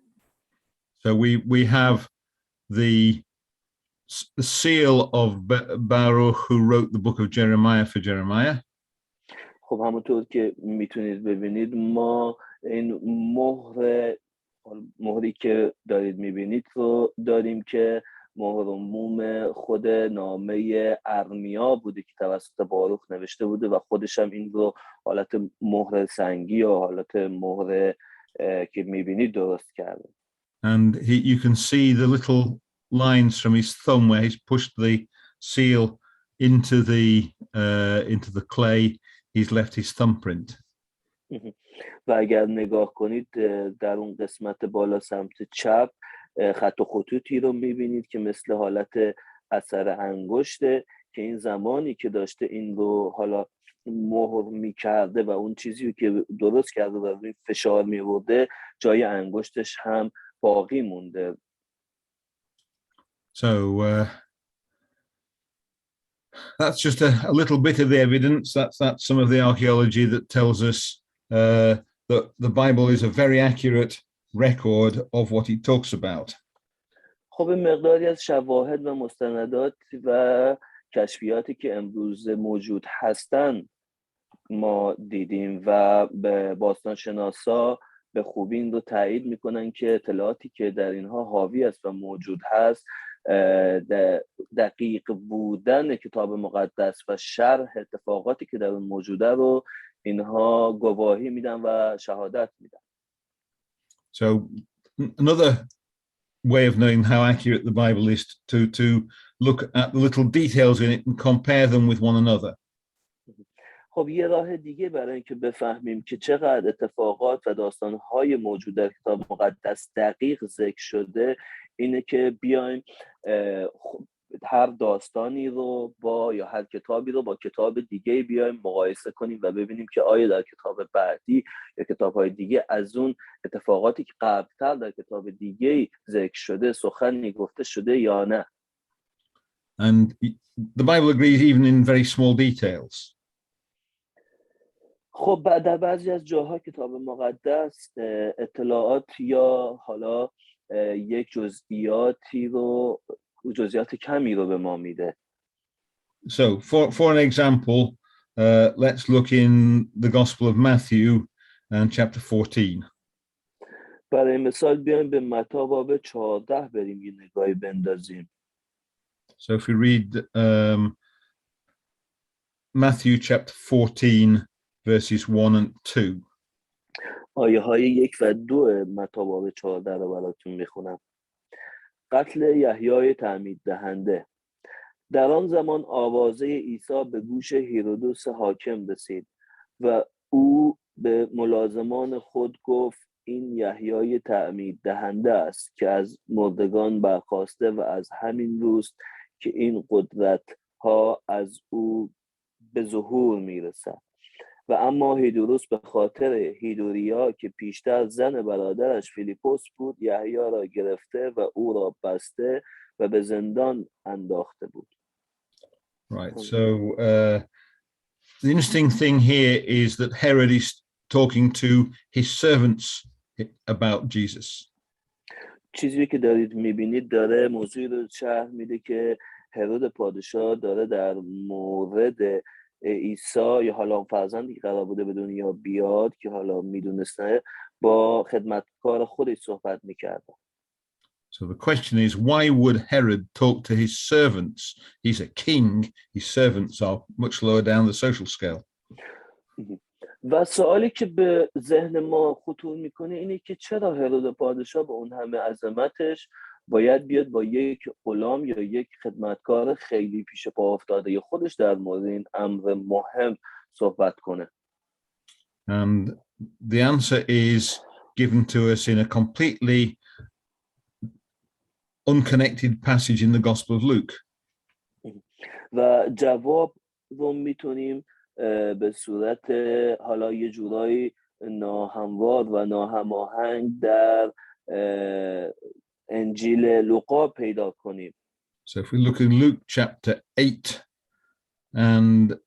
Speaker 1: So we have the seal of Baruch who wrote the book of Jeremiah for Jeremiah.
Speaker 2: خب همونطور که میتونید ببینید ما این مهری که دارید میبینید رو داریم که مهرموم خود نامه ارمیا بوده که توسط باروخ نوشته بوده و خودش هم این رو حالت مهر سنگی و حالت مهر که میبینید درست کرده.
Speaker 1: And you can see the little lines from his thumb where he's pushed the seal into the clay. He's left his thumbprint.
Speaker 2: و اگر نگاه کنید در اون قسمت بالا سمت چپ خط و خطوطی رو میبینید که مثل حالت اثر انگشته که این زمانی که داشته این رو حالا مهر میکرده و اون چیزی که درست کرده و روی فشار میورده جای انگشتش هم باقی مونده.
Speaker 1: So that's just a little bit of the evidence. That's some of the archaeology that tells us that the Bible is a very accurate record of what it talks about.
Speaker 2: خب مقداری از شواهد و مستندات و کشفیاتی که امروز موجود هستن ما دیدیم و به باستانشناسا به خوبی این رو تایید میکنن که اطلاعاتی که در اینها حاوی است و موجود هست دقیق بودن کتاب مقدس و شرح اتفاقاتی که در اون موجوده رو اینها گواهی میدن و شهادت میدن.
Speaker 1: So another way of knowing how accurate the Bible is to look at the little details in it and compare them with one another.
Speaker 2: خب یه راه دیگه برای اینکه بفهمیم که چقدر اتفاقات و داستان‌های موجود در کتاب مقدس دقیق ذکر شده اینه که بیایم هر داستانی رو یا هر کتابی رو با کتاب دیگه بیایم مقایسه کنیم و ببینیم که آیا در کتاب بعدی یا کتاب‌های دیگه از اون اتفاقاتی که قبل‌تر در کتاب دیگه ذکر شده سخنی گفته شده یا نه.
Speaker 1: And the Bible agrees even in very small details.
Speaker 2: خب در بعضی از جاها کتاب مقدس اطلاعات یا حالا یک جزئیات کمی رو به ما میده.
Speaker 1: So for an example, let's look in the Gospel of Matthew and chapter 14.
Speaker 2: برای مثال بیایم به متی باب 14 بریم یه نگاهی بندازیم.
Speaker 1: So if we read Matthew chapter 14 verses 1 and 2.
Speaker 2: آیه های 1 و 2 متی باب 14 رو براتون میخونم. قتل یحیای تعمید دهنده. در آن زمان آوازه عیسی به گوش هیرودوس حاکم رسید و او به ملازمان خود گفت این یحیای تعمید دهنده است که از مردگان برخاسته و از همین روست که این قدرت ها از او به ظهور میرسد. و اما هیرودوس به خاطر هیرودیا که پیشتر زن برادرش فیلیپوس بود یحیی را گرفته و او را بسته و به زندان انداخته بود.
Speaker 1: Right. So the interesting thing here is that Herod is talking to his servants about Jesus.
Speaker 2: چیزی که دارید میبینید داره موضوعی رو شرح میده که هرود پادشاه داره در مورد عیسی یا حالا فرزندی که قرار بوده به دنیا بیاد که حالا میدونسته با خدمتکار خودش صحبت میکرده.
Speaker 1: So the question is, why would Herod talk to his servants? He's a king. His servants are much lower down the social scale.
Speaker 2: و سوالی که به ذهن ما خطور میکنه اینه که چرا هرود پادشاه با اون همه عظمتش باید بیاد با یک غلام یا یک خدمتکار خیلی پیش پا افتاده خودش در مورد این امر مهم صحبت کنه.
Speaker 1: And the answer is given to us in a completely unconnected passage in the Gospel of Luke.
Speaker 2: و جواب رو میتونیم به صورت حالا یه جورایی ناهموار و ناهماهنگ در انجیل لوقا پیدا کنیم.
Speaker 1: So if we look in Luke chapter 8 and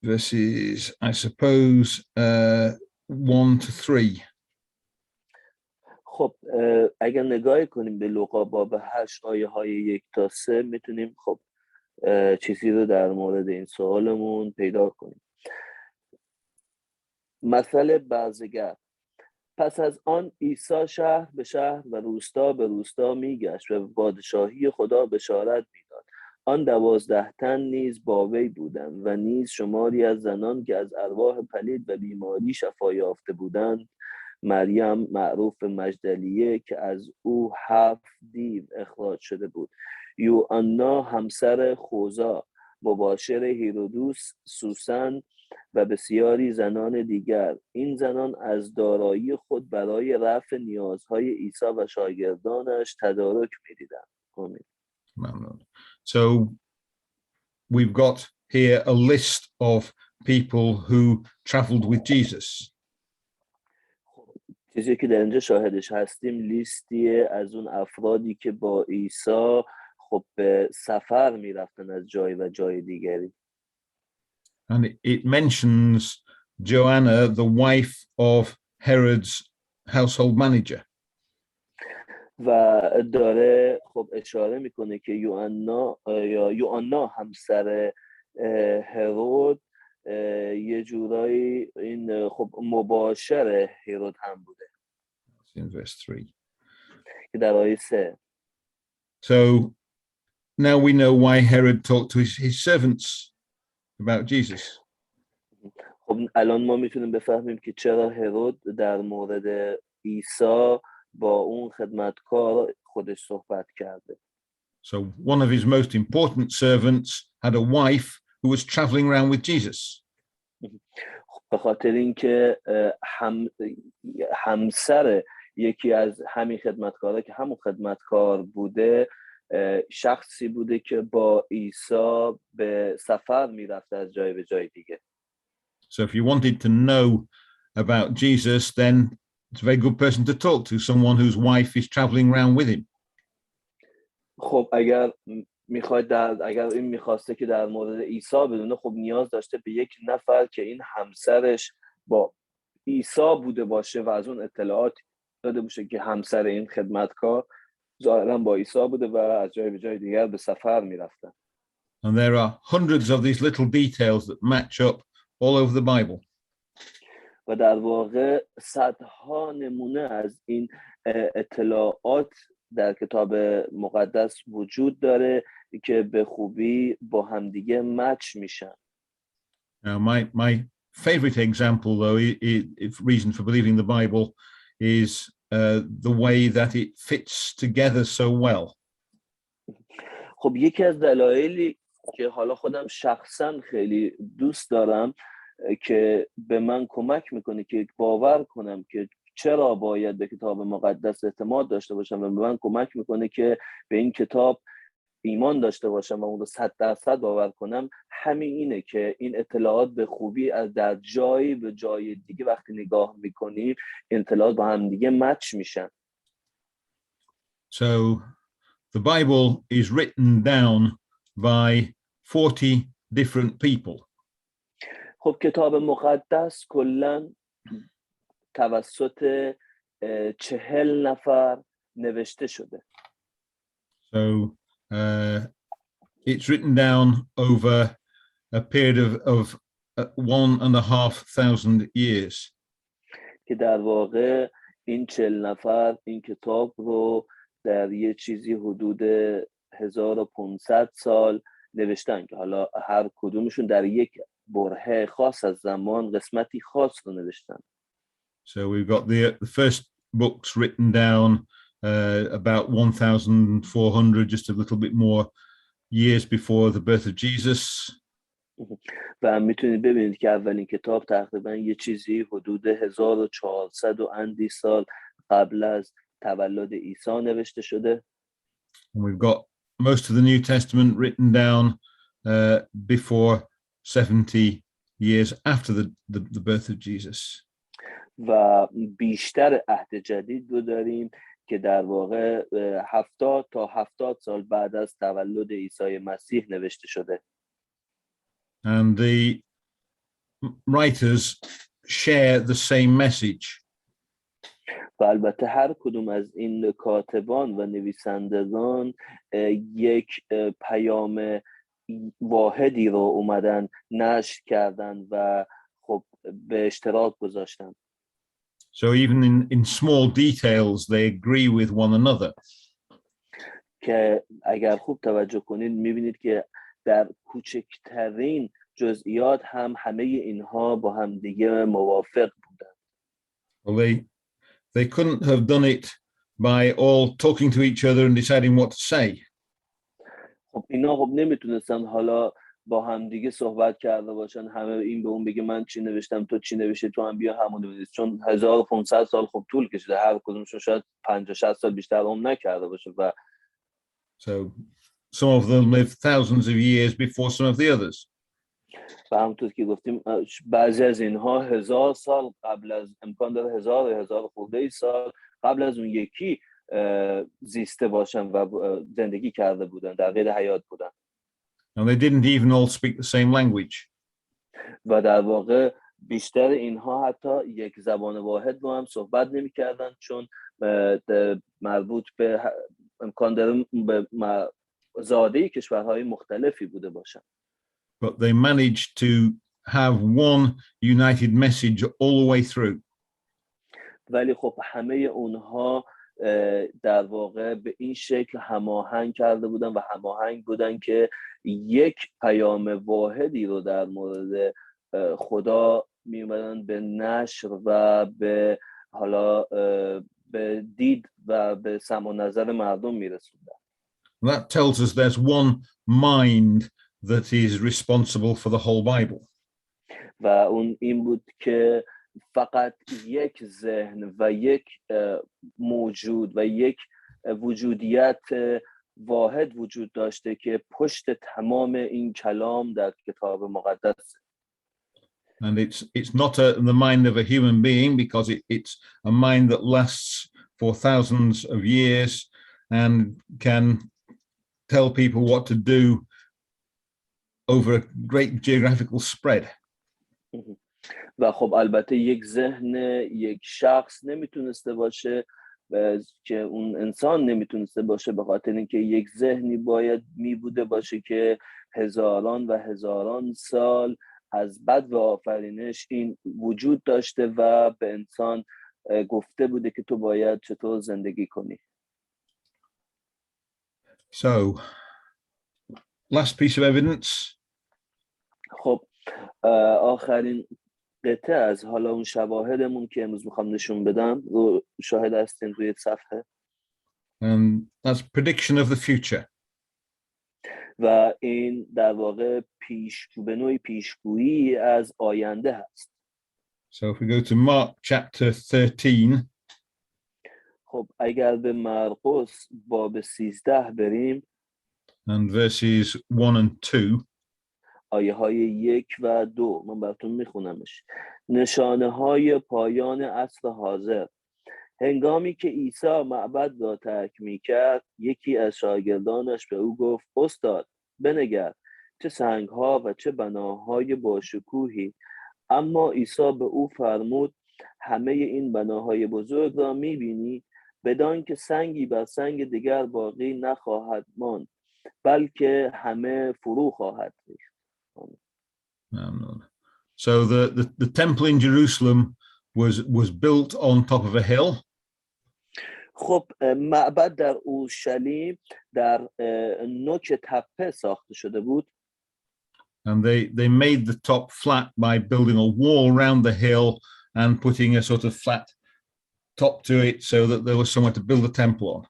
Speaker 1: verses, I suppose, 1 to 3.
Speaker 2: خب اگر نگاه کنیم به لوقا باب 8 آیه های 1 تا 3 میتونیم خب چیزی رو در مورد این سوالمون پیدا کنیم. مثل برزگر. پس از آن عیسی شهر به شهر و روستا به روستا میگشت و پادشاهی خدا بشارت میداد. آن 12 تن نیز با وی بودند و نیز شماری از زنان که از ارواح پلید و بیماری شفا یافته بودند، مریم معروف مجدلیه که از او 7 دیو اخراج شده بود، یوآنا همسر خوزا، مباشر هیرودوس، سوسن و بسیاری زنان دیگر. این زنان از دارایی خود برای رفع نیازهای عیسی و شاگردانش تدارک می‌دیدند.
Speaker 1: So we've got here a list of people who traveled with Jesus.
Speaker 2: چیزی که در اینجا شاهدش هستیم لیستیه از اون افرادی که با عیسی خب به سفر میرفتن از جای و جای دیگری.
Speaker 1: And it mentions Joanna, the wife of Herod's household manager.
Speaker 2: و داره خب اشاره میکنه که یوآنا همسر هرود یه جورایی این خب مباشر هرود هم بوده.
Speaker 1: In verse 3.
Speaker 2: که در آیه 3.
Speaker 1: So now we know why Herod talked to his servants about Jesus.
Speaker 2: خب الان ما میتونیم بفهمیم که چرا هرود در مورد عیسی با اون خدمتکار خودش صحبت کرده.
Speaker 1: So one of his most important servants had a wife who was traveling around with Jesus.
Speaker 2: به خاطر اینکه همسر یکی از همین خدمتکارا که همون خدمتکار بوده شخصی بوده که با عیسی به سفر میرفته از جای به جای دیگه.
Speaker 1: So if you wanted to know about Jesus, then it's a very good person to talk to, someone whose wife is traveling around with him.
Speaker 2: خب اگر این میخواسته که در مورد عیسی بدونه خب نیاز داشته به یک نفر که این همسرش با عیسی بوده باشه و از اون اطلاعات داده باشه که همسر این خدمتکار ظاهرا با عیسی بوده و از جای به جای دیگر به سفر میرفتن.
Speaker 1: And there are hundreds of these little details that match up all over the Bible.
Speaker 2: و در واقع صدها نمونه از این اطلاعات در کتاب مقدس وجود داره که به خوبی با همدیگه مچ میشن.
Speaker 1: Now, my favorite example, though, reason for believing the Bible is the way that it fits together so well.
Speaker 2: خب یکی از دلایلی که حالا خودم شخصا خیلی دوست دارم که به من کمک میکنه که باور کنم که چرا باید به کتاب مقدس اعتماد داشته باشم و به من کمک میکنه که به این کتاب ایمان داشته باشم و اون رو 100% باور کنم، همین اینه که این اطلاعات به خوبی از در جایی به جای دیگه وقتی نگاه میکنیم اطلاعات با هم دیگه مچ میشن.
Speaker 1: So the Bible is written down by 40 different people.
Speaker 2: خب کتاب مقدس کلاً توسط 40 نفر نوشته شده.
Speaker 1: So it's written down over a period of 1,500 years.
Speaker 2: که در واقع این 40 نفر این کتاب رو در یه چیزی حدود 1500 سال نوشتن که حالا هر کدومشون در یک برهه خاص از زمان قسمتی خاص رو نوشتن.
Speaker 1: So we've got the first books written down about 1400, just a little bit more years before the birth of Jesus.
Speaker 2: و میتونید ببینید که اولین کتاب تقریبا یه چیزی حدود 1400 و اندی سال قبل از تولد عیسی نوشته شده.
Speaker 1: And we've got most of the New Testament written down before 70 years after the birth of Jesus.
Speaker 2: و بیشتر عهد جدید رو داریم که در واقع 70 تا 70 سال بعد از تولد عیسی مسیح نوشته شده.
Speaker 1: And the writers share the same message.
Speaker 2: و البته هر کدوم از این کاتبان و نویسندگان یک پیام واحدی رو اومدن نشر کردن و خب به اشتراک گذاشتن.
Speaker 1: So even in small details, they agree with one another.
Speaker 2: که اگر خوب توجه کنید میبینید که در کوچکترین جزئیات هم همه اینها با هم دیگه موافق بودن.
Speaker 1: Well, they couldn't have done it by all talking to each other and deciding what to say.
Speaker 2: خب اینا خب نمیتونستن حالا با هم دیگه صحبت کرده باشن، همه این به اون بگه من چی نوشتم تو چی نوشتی تو هم بیا همون بنویس، چون 1500 سال خب طول کشیده، هر کدومشون شاید 50-60 سال بیشتر عمر نکرده باشه و
Speaker 1: So some of them lived thousands of years before some of the others.
Speaker 2: و همونطور که گفتیم بعضی از اینها 1000 سال قبل از، امکان داره 1000 خورده سال قبل از اون یکی زیسته باشن و زندگی کرده بودن، در قید حیات بودن.
Speaker 1: And they didn't even all speak the same language.
Speaker 2: و در واقع بیشتر اینها حتی یک زبان واحد رو هم صحبت نمی کردن، چون مربوط به امکان داره به زاده کشورهای مختلفی بوده باشن.
Speaker 1: But they managed to have one united message all the way through.
Speaker 2: ولی خب همه اونها در واقع به این شکل هماهنگ کرده بودن و هماهنگ بودن که یک پیام واحدی رو در مورد خدا می‌آوردن به نشر و به حالا به دید و به سمع و نظر مردم می‌رسوندن.
Speaker 1: That tells us there's one mind that is responsible for the whole Bible.
Speaker 2: و اون این بود که فقط یک ذهن و یک موجود و یک وجودیت واحد وجود داشته که پشت تمام این کلام در کتاب مقدس.
Speaker 1: And it's not the mind of a human being, because it's a mind that lasts for thousands of years and can tell people what to do over a great geographical spread.
Speaker 2: و خب البته یک ذهن یک شخص نمیتونسته باشه که اون انسان نمیتونسته باشه، به خاطر اینکه یک ذهنی باید میبوده باشه که هزاران و هزاران سال از بد و آفرینش این وجود داشته و به انسان گفته بوده که تو باید چطور زندگی کنی.
Speaker 1: So, last piece of evidence.
Speaker 2: خب آخرین قطعه از حالا اون شواهدمون که امروز میخوام نشون بدم رو شاهد هستین روی صفحه.
Speaker 1: That's prediction of the future.
Speaker 2: و این در واقع به نوعی پیشگویی از آینده هست.
Speaker 1: So if we go to Mark chapter 13.
Speaker 2: خب اگر به مرقس باب 13 بریم
Speaker 1: and verses 1 and 2.
Speaker 2: آیه های 1 و 2 من براتون میخونمش. نشانه های پایان عصر حاضر. هنگامی که عیسی معبد را ترک میکرد، یکی از شاگردانش به او گفت استاد بنگر چه سنگها و چه بناهای باشکوهی. اما عیسی به او فرمود همه این بناهای بزرگ را میبینی، بدان که سنگی بر سنگ دیگر باقی نخواهد ماند، بلکه همه فرو خواهد ریخت.
Speaker 1: So the temple in Jerusalem was built on top of a hill.
Speaker 2: خب معبد در اورشلیم در نوک تپه ساخته شده بود
Speaker 1: And they made the top flat by building a wall around the hill and putting a sort of flat top to it so that there was somewhere to build a temple on.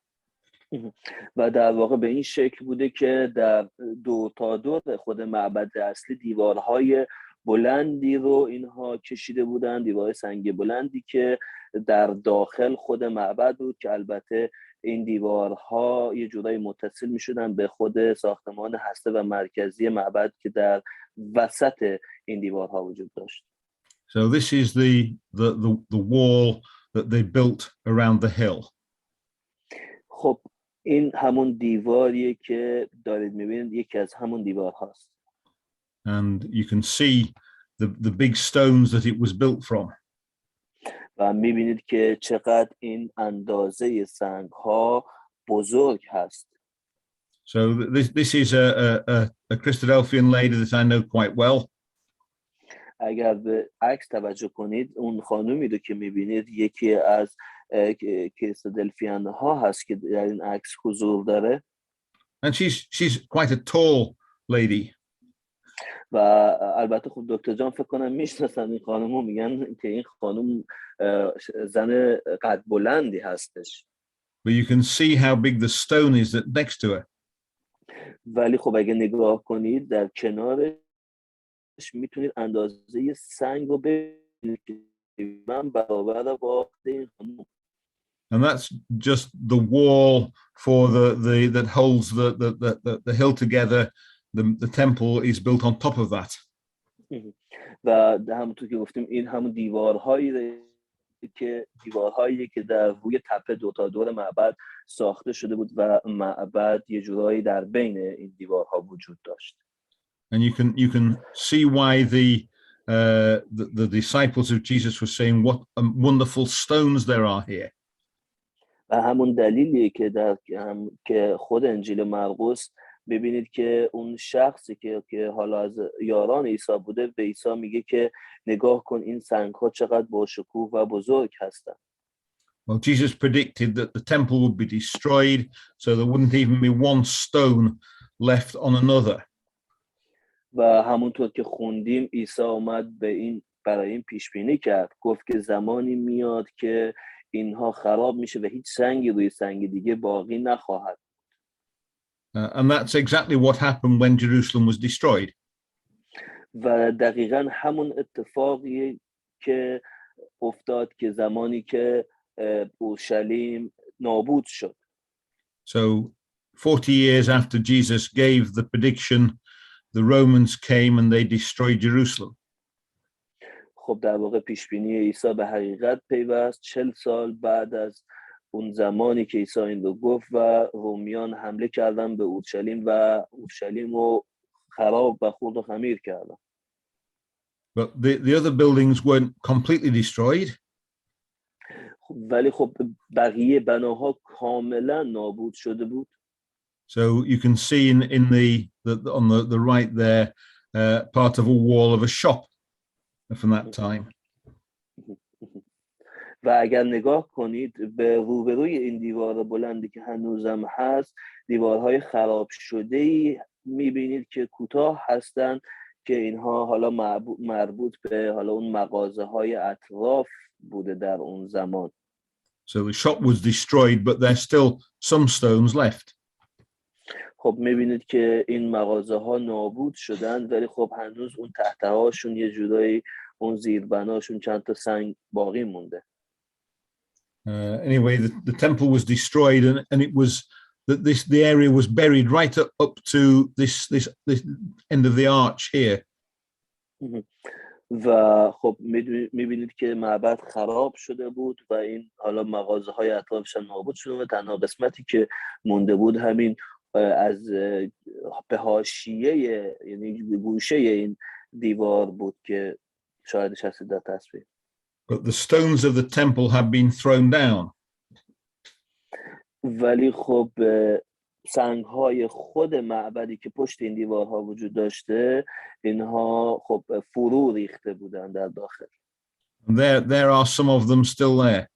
Speaker 2: و در واقع به این شکل بوده که در دور تا دور خود معبد اصلی دیوارهای بلندی رو اینها کشیده بودن، دیوار سنگ بلندی که در داخل خود معبد بود که البته این دیوارها یه جورایی متصل می شدن به خود ساختمان هسته و مرکزی معبد که در وسط این دیوارها وجود داشت.
Speaker 1: So this is the wall that they built around the hill.
Speaker 2: خب این همون دیواریه که دارید میبینید، یکی از همون دیوارهاست.
Speaker 1: And you can see the big stones that it was built from.
Speaker 2: و میبینید که چقدر این اندازه سنگ ها بزرگ هست.
Speaker 1: So this is a Christadelphian lady that I know quite well.
Speaker 2: اگر به عکس توجه کنید، اون خانومی رو که میبینید یکی از کریستادلفیان ها هست که در این عکس حضور داره.
Speaker 1: And she's quite a tall lady.
Speaker 2: و البته خب دکتر جان فکر کنم میشناسن این خانومو، میگن که این خانوم زن قد بلندی هستش.
Speaker 1: But you can see how big the stone is that next to her.
Speaker 2: ولی خب اگه نگاه کنید در کنارش میتونید اندازه سنگ رو ببینید که من برابر با این خانوم.
Speaker 1: And that's just the wall for the that holds the hill together. The temple is built on top of that.
Speaker 2: و همونطور که گفتیم این همون دیوارهایی که در روی تپه دو تا دور معبد ساخته شده بود و معبد یه جورایی در بین این دیوارها وجود داشت.
Speaker 1: And you can see why the disciples of Jesus were saying, "What wonderful stones there are here."
Speaker 2: و همون دلیلیه که خود انجیل مرقس ببینید که اون شخصی که حالا از یاران عیسی بوده به عیسی میگه که نگاه کن این سنگ‌ها چقدر باشکوه و بزرگ هستن.
Speaker 1: Well, Jesus predicted that the temple would be destroyed, so there wouldn't even be one stone left on another.
Speaker 2: و همونطور که خوندیم عیسی اومد برای این پیش بینی کرد، گفت که زمانی میاد که اینها خراب میشه و هیچ سنگی روی سنگ دیگه باقی نخواهد.
Speaker 1: And that's exactly what happened when Jerusalem was destroyed.
Speaker 2: و دقیقاً همون اتفاقی که افتاد که زمانی که اورشلیم نابود شد.
Speaker 1: So 40 years after Jesus gave the prediction, the Romans came and they destroyed Jerusalem.
Speaker 2: خب در واقع پیش بینی عیسی به حقیقت پیوست 40 سال بعد از اون زمانی که عیسی این رو گفت و رومیان حمله کردن به اورشلیم و اورشلیم رو خراب و خورد و خمیر کردن.
Speaker 1: But the other buildings weren't completely destroyed.
Speaker 2: ولی خب بقیه بناها کاملا نابود شده بود.
Speaker 1: So you can see in on the right there part of a wall of a shop from that time.
Speaker 2: و اگر نگاه کنید به روبروی این دیوار بلندی که هنوزم هست دیوارهای خراب شده‌ای می‌بینید که کوتاه هستند که اینها حالا مربوط به حالا اون مغازه‌های اطراف بوده در اون زمان.
Speaker 1: So the shop was destroyed, but there's still some stones left.
Speaker 2: خب می‌بینید که این مغازه‌ها نابود شدن ولی خب هنوز اون تحتهاشون یه جورایی اون زیربناشون چند تا سنگ باقی مونده.
Speaker 1: Anyway, the temple was destroyed, and it was that the area was buried right up to this end of the arch here.
Speaker 2: و خب میبینید که معبد خراب شده بود و این حالا مغازه‌های اطرافش نابود شده و تنها قسمتی که مونده بود همین از به حاشیه یعنی گوشه این دیوار بود که شاهدش هستید در تصویر.
Speaker 1: But the stones of the temple have been thrown down.
Speaker 2: ولی خب سنگ‌های خود معبدی که پشت این دیوارها وجود داشته اینها خب فرو ریخته بودن در داخل.
Speaker 1: And there are some of them still there.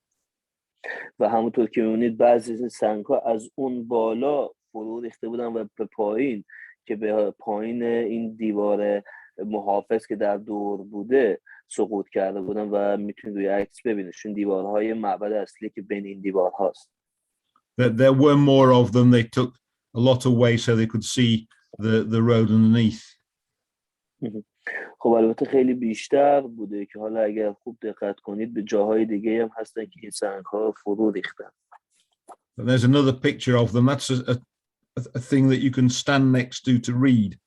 Speaker 2: و همونطور که می‌بینید بعضی از این سنگ‌ها از اون بالا فرو ریخته بودن و به پایین که به پایین این دیوار محافظ که در دور بوده سقوط کرده بودن و میتونید روی عکس ببینید چون دیوارهای معبد اصلی که بین این دیوارهاست.
Speaker 1: There were more of them. They took a lot away so they could see the road underneath.
Speaker 2: خب البته خیلی بیشتر بوده که حالا اگر خوب دقت کنید به جاهای دیگه هم هستن که این سنگ‌ها فرو ریختن.
Speaker 1: There's another picture of them. That's a thing that you can stand next to read.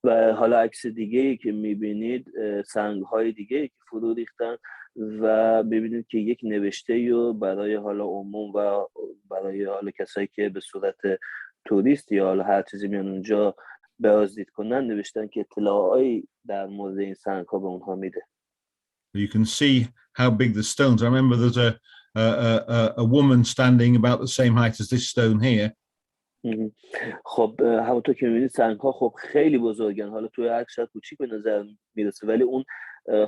Speaker 2: و حالا عکس دیگه‌ای که می‌بینید سنگ‌های دیگه‌ای که فرو ریختن و ببینید که یک نوشته‌ای رو برای حالا عموم و برای حالا کسایی که به صورت توریست یا حالا هر چیزی میان اونجا بازدید کنن نوشتن که اطلاعاتی در مورد این سنگ‌ها به اونها میده.
Speaker 1: You can see how big the stones. I remember there's a woman standing about the same height as this stone here.
Speaker 2: خب همونطور که می‌بینید سنگ‌ها خب خیلی بزرگن. حالا توی عکس شاید کوچیک به نظر میرسه ولی اون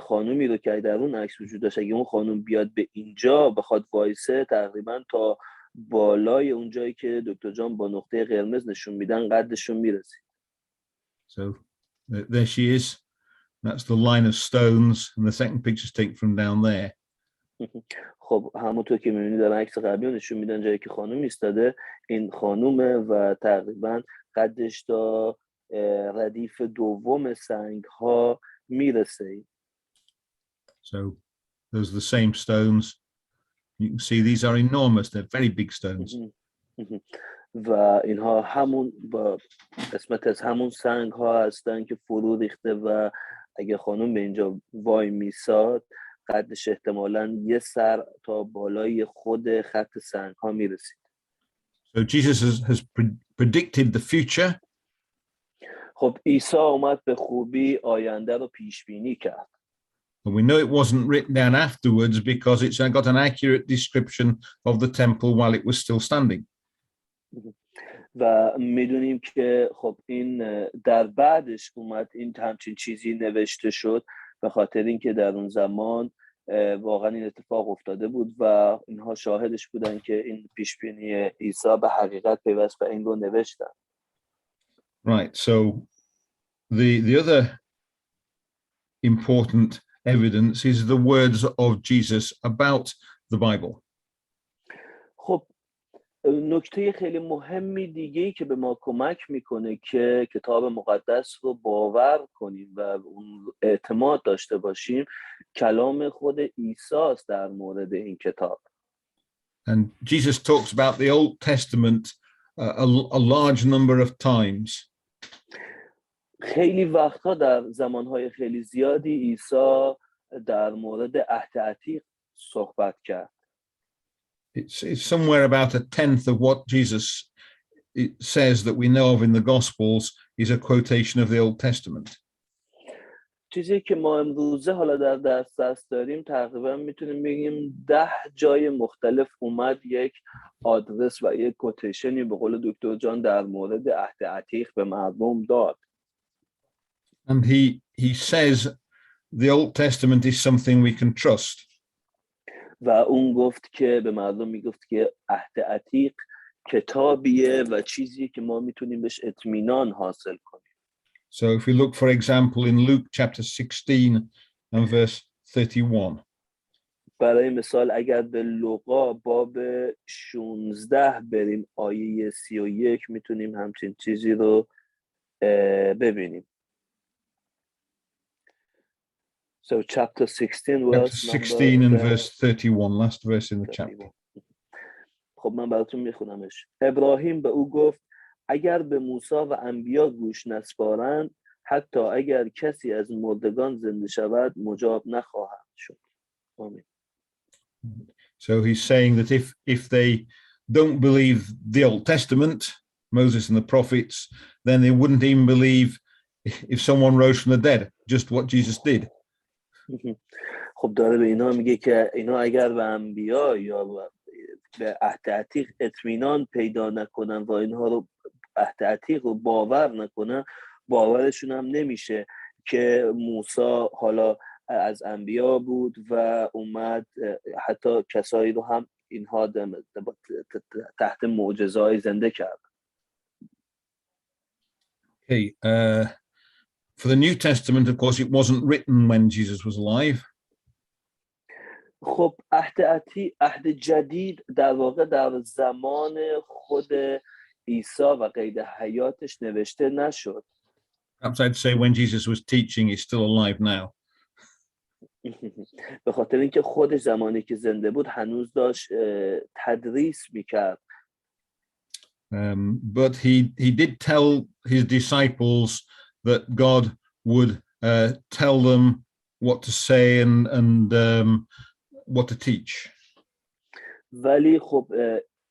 Speaker 2: خانومی رو که در اون عکس وجود داشت اگه اون خانم بیاد به اینجا بخواد وایسه تقریبا تا بالای اون جایی که دکتر جان با نقطه قرمز نشون میدن قدشون میرسه.
Speaker 1: So there she is. That's the line of stones and the second picture's taken from down there.
Speaker 2: خب همونطور که می‌بینید در عکس قبلی نشون میدن جایی که خانم ایستاده این خانومه و تقریبا قدش تا ردیف دوم سنگ‌ها میرسه.
Speaker 1: So those are the same stones. You can see these are enormous. They're very big stones.
Speaker 2: و اینها همون با قسمت از همون سنگ‌ها هستن که فرو ریخته و اگه خانم به اینجا وای میساد قدش احتمالاً یه سر تا بالای خود خط سنگ‌ها میرسید.
Speaker 1: So Jesus has predicted the future.
Speaker 2: خب عیسی اومد به خوبی آینده رو پیش بینی کرد.
Speaker 1: And we know it wasn't written down afterwards because it's got an accurate description of the temple while it was still standing.
Speaker 2: و میدونیم که خب این در بعدش اومد این همچین چیزی نوشته شد به خاطر اینکه در اون زمان واقعا این اتفاق افتاده بود و اینها شاهدش بودن که این پیش بینی عیسی به حقیقت پیوست و این رو نوشتن.
Speaker 1: Right. So the other important evidence is the words of Jesus about the Bible.
Speaker 2: خب نکته خیلی مهمی دیگه‌ای که به ما کمک میکنه که کتاب مقدس رو باور کنیم و اون اعتماد داشته باشیم کلام خود عیسی است در مورد این کتاب.
Speaker 1: And Jesus talks about the Old Testament a large number of times.
Speaker 2: خیلی وقتها در زمانهای خیلی زیادی عیسی در مورد عهد عتیق صحبت کرد.
Speaker 1: It's somewhere about a tenth of what Jesus says that we know of in the Gospels is a quotation of the Old Testament.
Speaker 2: چیزی که ما امروزه حالا در دسترس داریم تقریبا میتونیم بگیم 10 جای مختلف اومد یک آدرس و یک کوتیشنی به قول دکتر جان در مورد عهد عتیق به مردم داد.
Speaker 1: And he says the Old Testament is something we can trust.
Speaker 2: و اون گفت که به مردم میگفت که عهد عتیق کتابیه و چیزی که ما میتونیم بهش اطمینان حاصل کنیم.
Speaker 1: So if we look for example in Luke chapter 16 and verse 31.
Speaker 2: برای مثال اگر به لوقا باب 16 بریم آیه 31 میتونیم همچین چیزی رو ببینیم. So chapter 16
Speaker 1: Chapter 16 and verse 31, last verse in the chapter.
Speaker 2: خب من براتون میخونمش. ابراهیم به او گفت اگر به موسی و انبیا گوش نسپارند حتی اگر کسی از مردگان زنده شود مجاب نخواهد شد. آمین.
Speaker 1: So he's saying that if they don't believe the Old Testament, Moses and the prophets, then they wouldn't even believe if someone rose from the dead, just what Jesus did.
Speaker 2: خب داره به اینا میگه که اینا اگر به انبیا یا به عهد عتیق اطمینان پیدا نکنن و اینها رو عهد عتیق رو باور نکنن باورشون هم نمیشه که موسی حالا از انبیا بود و اومد حتی کسایی رو هم اینها تحت معجزه‌های زنده کرد.
Speaker 1: Okay, for the New Testament, of course, it wasn't written when Jesus was alive.
Speaker 2: خب عهد جدید در واقع در زمان خود عیسی و قید حیاتش نوشته نشد.
Speaker 1: Perhaps I'd say when Jesus was teaching, he's still alive now.
Speaker 2: به خاطر اینکه خودش زمانی که زنده بود هنوز داشت تدریس میکرد.
Speaker 1: But he did tell his disciples that God would tell them what to say and what to teach.
Speaker 2: ولی خب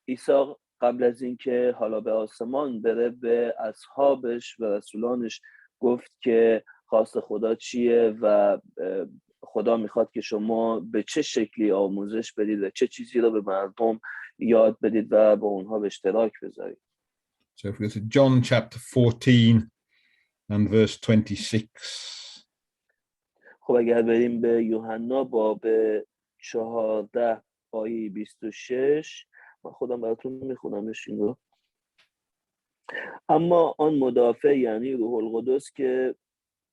Speaker 2: عیسی قبل از اینکه حالا به آسمان بره به اصحابش و رسولانش گفت که خواست خدا چیه و خدا میخواد که شما به چه شکلی آموزش بدید و چه چیزی رو به مردم یاد بدید و با اونها به اشتراک بذارید.
Speaker 1: So if we go to John chapter 14 and verse 26.
Speaker 2: خب اگر بریم به یوحنا باب 14 آیه 26 من خودم براتون میخونمش این رو. اما آن مدافع یعنی روح القدس که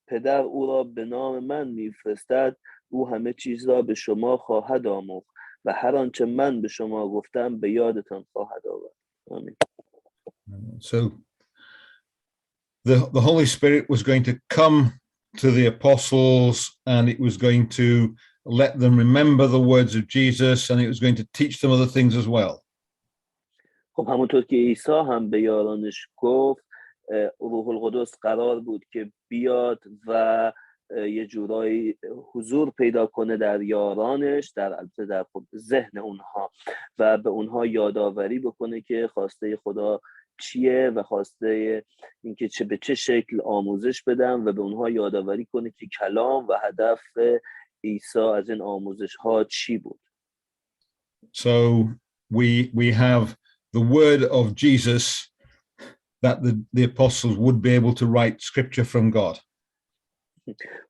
Speaker 2: پدر او را به نام من میفرستد او همه چیز را به شما خواهد آموخت و هر آنچه من به شما گفتم به یادتان خواهد آورد. آمین.
Speaker 1: So the Holy Spirit was going to come to the apostles and it was going to let them remember the words of Jesus and it was going to teach them other things as well.
Speaker 2: خب همونطور که عیسی هم به یارانش گفت روح القدس قرار بود که بیاد و یه جورایی حضور پیدا کنه در یارانش در ذهن اونها و به اونها یادآوری بکنه که خواسته خدا چیه و خواسته اینکه به چه شکل آموزش بدن و به اونها یادآوری کنه که کلام و هدف عیسی از این آموزش ها چی بود.
Speaker 1: So we have the word of Jesus that the apostles would be able to write scripture from God.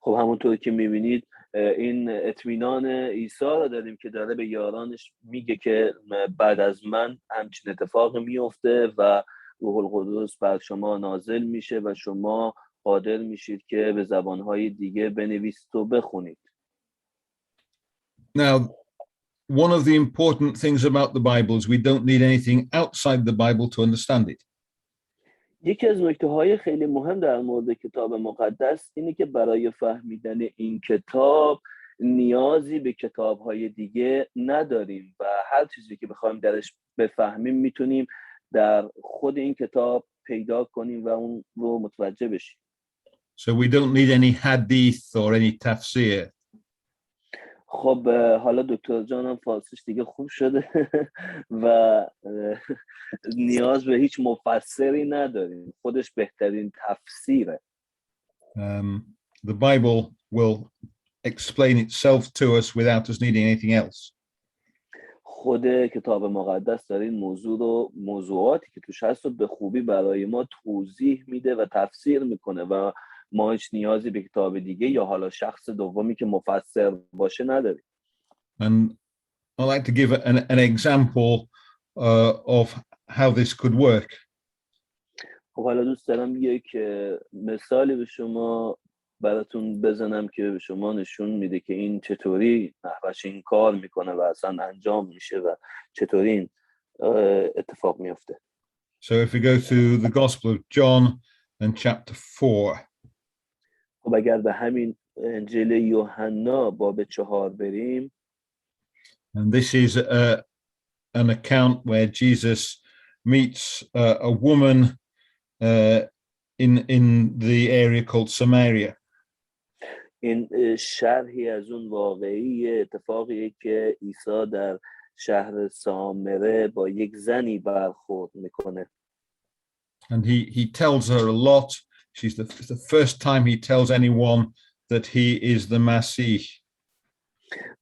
Speaker 2: خب همونطور که میبینید این اطمینان عیسی را داریم که داره به یارانش میگه که بعد از من همچین اتفاق میفته و روح القدس بر شما نازل میشه و شما قادر میشید که به زبانهای دیگه بنویسید و بخونید.
Speaker 1: Now, one of the important things about the Bible is we don't need anything outside the Bible to understand it.
Speaker 2: یکی از نکته‌های خیلی مهم در مورد کتاب مقدس اینه که برای فهمیدن این کتاب نیازی به کتاب‌های دیگه نداریم و هر چیزی که بخوایم درش بفهمیم میتونیم در خود این کتاب پیدا کنیم و اون رو متوجه بشیم.
Speaker 1: So we don't need any hadith or any tafsir.
Speaker 2: خب حالا دکتر جانم فارسیش دیگه خوب شده و نیاز به هیچ مفسری نداریم. خودش بهترین تفسیره.
Speaker 1: The Bible will explain itself to us without us needing anything else.
Speaker 2: خود کتاب مقدس در این موضوعاتی که توش هست رو به خوبی برای ما توضیح میده و تفسیر میکنه و ما هیچ نیازی به کتاب دیگه یا حالا شخص دومی که مفسر باشه نداریم.
Speaker 1: And I'd like to give an example of how this could work.
Speaker 2: خب حالا دوست دارم یک مثالی به شما براتون بزنم که به شما نشون میده که این چطوری نحوش این کار میکنه و اصلا انجام میشه و چطوری این اتفاق میفته.
Speaker 1: So if we go to the Gospel of John and chapter 4.
Speaker 2: خب اگر به همین انجیل یوحنا باب 4 بریم.
Speaker 1: And this is an account where Jesus meets a woman in the area called Samaria.
Speaker 2: این شرحی از اون واقعی اتفاقیه که عیسی در شهر سامره با یک زنی برخورد میکنه.
Speaker 1: And he tells her a lot. It's the first time he tells anyone that he is the Masih.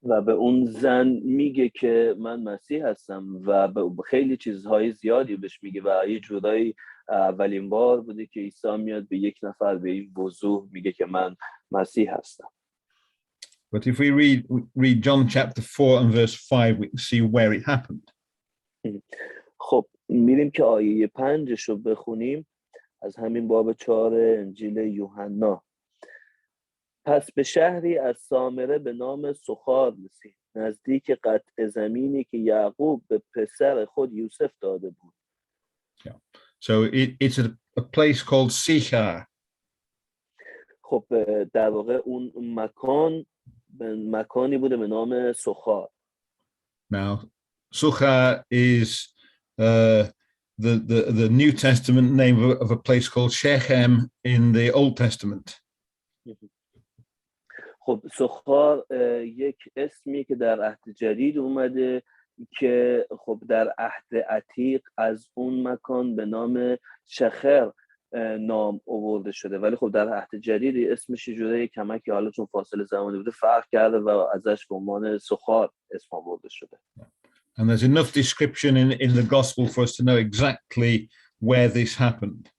Speaker 2: و به اون زن میگه که من مسیح هستم و خیلی چیزهای زیادی بهش میگه و یه جورایی اولین بار بوده که عیسی میاد به یک نفر به این وضوح میگه که من مسیح هستم.
Speaker 1: But if we read John chapter 4 and verse 5, we can see where it happened.
Speaker 2: خب میریم که آیه 5 رو بخونیم از همین باب 4 انجیل یوحنا. پس به شهری از سامره به نام سخار رسید، نزدیک قطع زمینی که یعقوب به پسر خود یوسف داده بود.
Speaker 1: So it's a place called Sychar.
Speaker 2: خب در واقع اون مکانی بوده به نام سخار.
Speaker 1: Now, Sychar is the New Testament name of a place called Shechem in the Old Testament.
Speaker 2: خب سخار یک اسمی که در عهد جدید اومده که خب در عهد عتیق از اون مکان به نام شخر نام آورده شده، ولی خب در عهد جدید اسمش جوره کمکی حالا چون فاصله زمانی بوده فرق کرده و ازش به عنوان سخار اسم آورده شده.
Speaker 1: And there's enough description in the gospel for us to know exactly where this happened.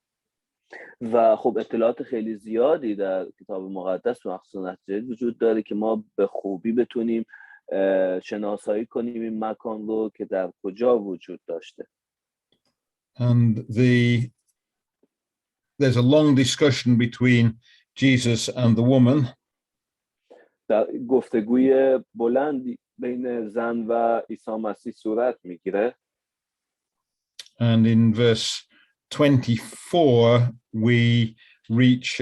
Speaker 2: و خب اطلاعات خیلی زیادی در کتاب مقدس و مخصوصا عهد جدید وجود داره که ما به خوبی بتونیم شناسایی کنیم این مکان رو که در کجا وجود داشته.
Speaker 1: And there's a long discussion between Jesus and the woman.
Speaker 2: در گفتگوی بلندی بین زن و عیسی مسیح صورت میگیره.
Speaker 1: And in verse 24, we reach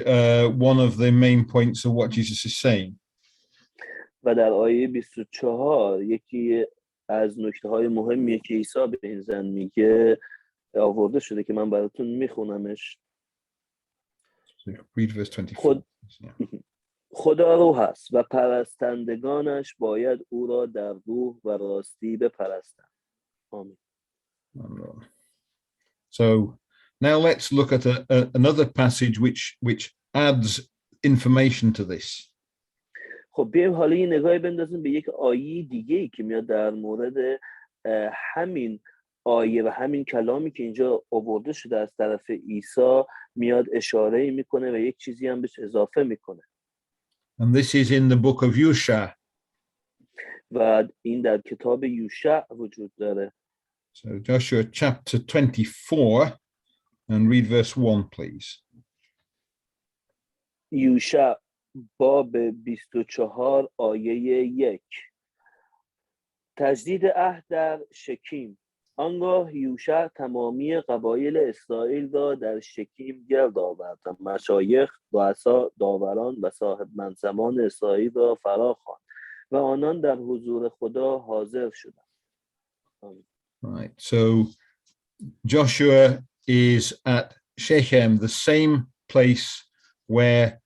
Speaker 1: one of the main points of what Jesus is saying.
Speaker 2: و در آیه 24 یکی از نکته‌های مهمیه که عیسی به این زن میگه آورده شده که من براتون میخونمش.
Speaker 1: Read verse 24.
Speaker 2: خدا روح است و پرستندگانش باید او را در روح و راستی بپرستند. آمین.
Speaker 1: So now let's look at another passage which adds information to this.
Speaker 2: خب بیایم حالا یه نگاهی بندازیم به یک آیه دیگه‌ای که میاد در مورد همین آیه و همین کلامی که اینجا آورده شده از طرف عیسی میاد اشاره‌ای میکنه و یک چیزی هم بهش اضافه میکنه.
Speaker 1: And this is in the book of Yusha.
Speaker 2: و این در کتاب یوشع وجود داره.
Speaker 1: So Joshua chapter 24 and read verse 1 please.
Speaker 2: یوشع باب 24 آیه 1. تجدید عهد در شکیم. آنگاه یوشع تمامی قبایل اسرائیل را در شکیم گرد آورد و مشایخ، رؤسا، داوران و صاحب منصبان اسرائیل را فرا خواند و آنان در حضور خدا حاضر شدند.
Speaker 1: Right. So Joshua is at Shechem, the same place where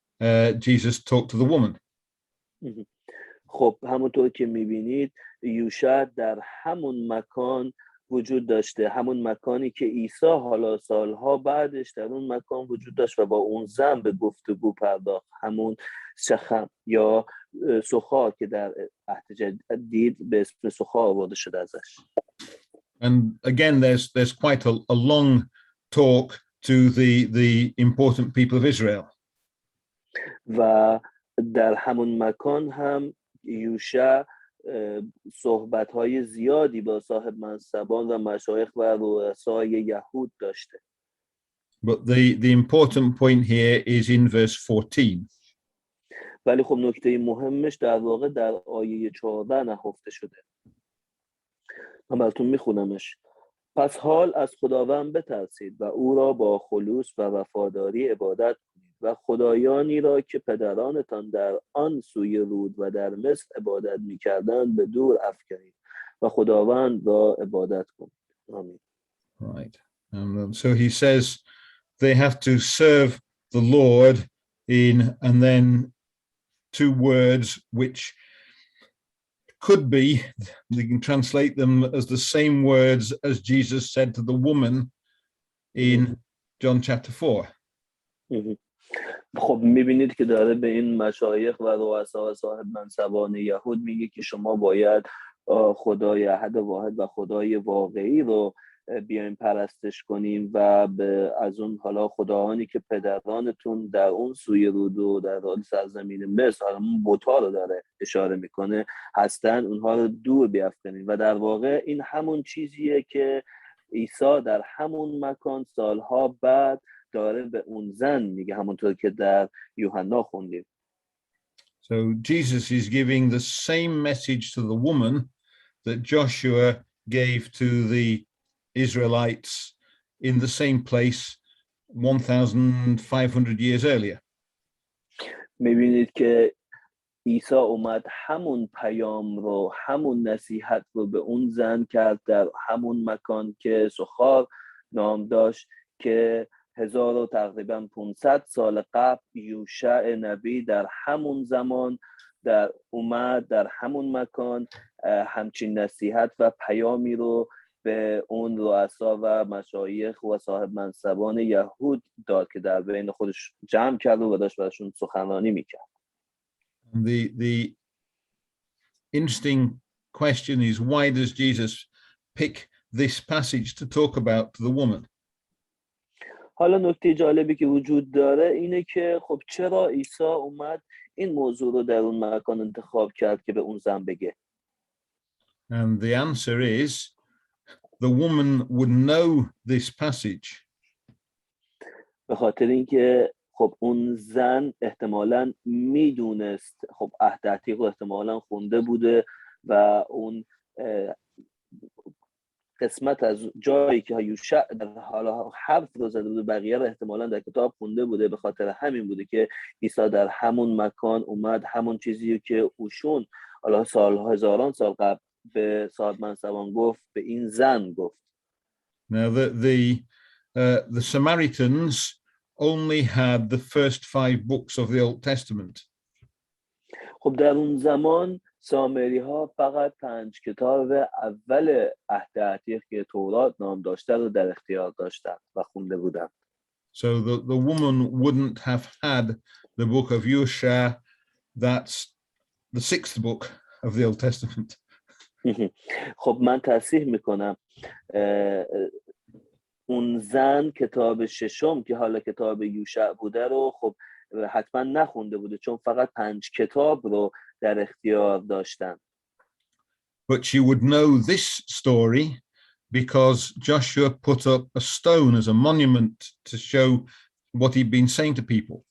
Speaker 1: Jesus talked to the woman.
Speaker 2: خب همونطور که میبینید یوشع در همون مکان وجود داشته، همون مکانی که عیسی حالا سالها بعدش در اون مکان وجود داشت و با اون زن به گفتگو پرداخت، همون شخم یا سخا که در عهد جدید به اسم سخا آورده شده ازش.
Speaker 1: And again there's quite a long talk to the important people of Israel.
Speaker 2: و در همون مکان هم یوشع صحبت‌های زیادی با صاحب منصبان و مشایخ و رؤسای یهود داشته.
Speaker 1: But the important point here is in verse 14.
Speaker 2: ولی خب نکته مهمش در واقع در آیه 14 نهفته شده. من براتون میخونمش. پس حال از خداوند بترسید و او را با خلوص و وفاداری عبادت کنید و خدایانی را که پدرانتان در آن سوی رود و در مصر عبادت میکردند به دور افکنید و خداوند را عبادت کنید. آمین.
Speaker 1: Right. So he says they have to serve the Lord in, and then two words which could be, they can translate them as the same words as Jesus said to the woman in John chapter 4.
Speaker 2: خب میبینید که داره به این مشایخ و رؤسا و صاحب منصبان یهود میگه که شما باید خدای احد واحد و خدای واقعی رو بیایم پرستش کنیم و از اون حالا خداهانی که پدرانتون در اون سوی رود و در سرزمین مصر، اون بت‌ها رو داره اشاره میکنه، هستن، اونها رو دور بیافکنیم. و در واقع این همون چیزیه که عیسی در همون مکان سالها بعد داره به اون زن میگه، همونطور که در یوحنا خوندیم.
Speaker 1: So Jesus is giving the same message to the woman that Joshua gave to the Israelites in the same place 1,500 years earlier.
Speaker 2: میبینید که عیسی اومد همون پیام رو، همون نصیحت رو به اون زن کرد در همون مکان که سخار نام داشت، که 1500 سال قبل یوشع نبی در همون زمان اومد در همون مکان همچین نصیحت و پیامی رو به اون رؤسا و مشایخ و صاحب منصبان یهود داد که در بین خودش جمع کرد و داشت براشون سخنرانی میکرد.
Speaker 1: The interesting question is, why does Jesus pick this passage to talk about the woman?
Speaker 2: حالا نکته جالبی که وجود داره اینه که خب چرا عیسی اومد این موضوع رو در اون مکان انتخاب کرد که به اون زن بگه؟
Speaker 1: And the answer is, the woman would know this passage
Speaker 2: به خاطر اینکه خب اون زن احتمالاً میدونست، خب عهد عتیق رو احتمالاً خونده بوده و اون قسمت از جایی که یوشع در حالا حرف رو زده بوده بقیه رو احتمالاً در کتاب خونده بوده. به خاطر همین بوده که عیسی در همون مکان اومد همون چیزی که اوشون حالا هزاران سال قبل به صاحب منصبان گفت به این زن گفت.
Speaker 1: Now the Samaritans only had the first 5 books of the Old Testament.
Speaker 2: خب در اون زمان سامری ها فقط 5 کتاب اول عهد عتیق که تورات نام داشته رو در اختیار داشتن و خونده بودن.
Speaker 1: So the woman wouldn't have had the book of Yosha, that's the 6th book of the Old Testament.
Speaker 2: خب من تصحیح میکنم، اون زن کتاب ششم که حالا کتاب یوشع بوده رو خب حتما نخونده بوده، چون فقط 5 کتاب رو در اختیار داشتن.
Speaker 1: But she would know this story because Joshua put up a stone as a monument to show what he'd been saying to people.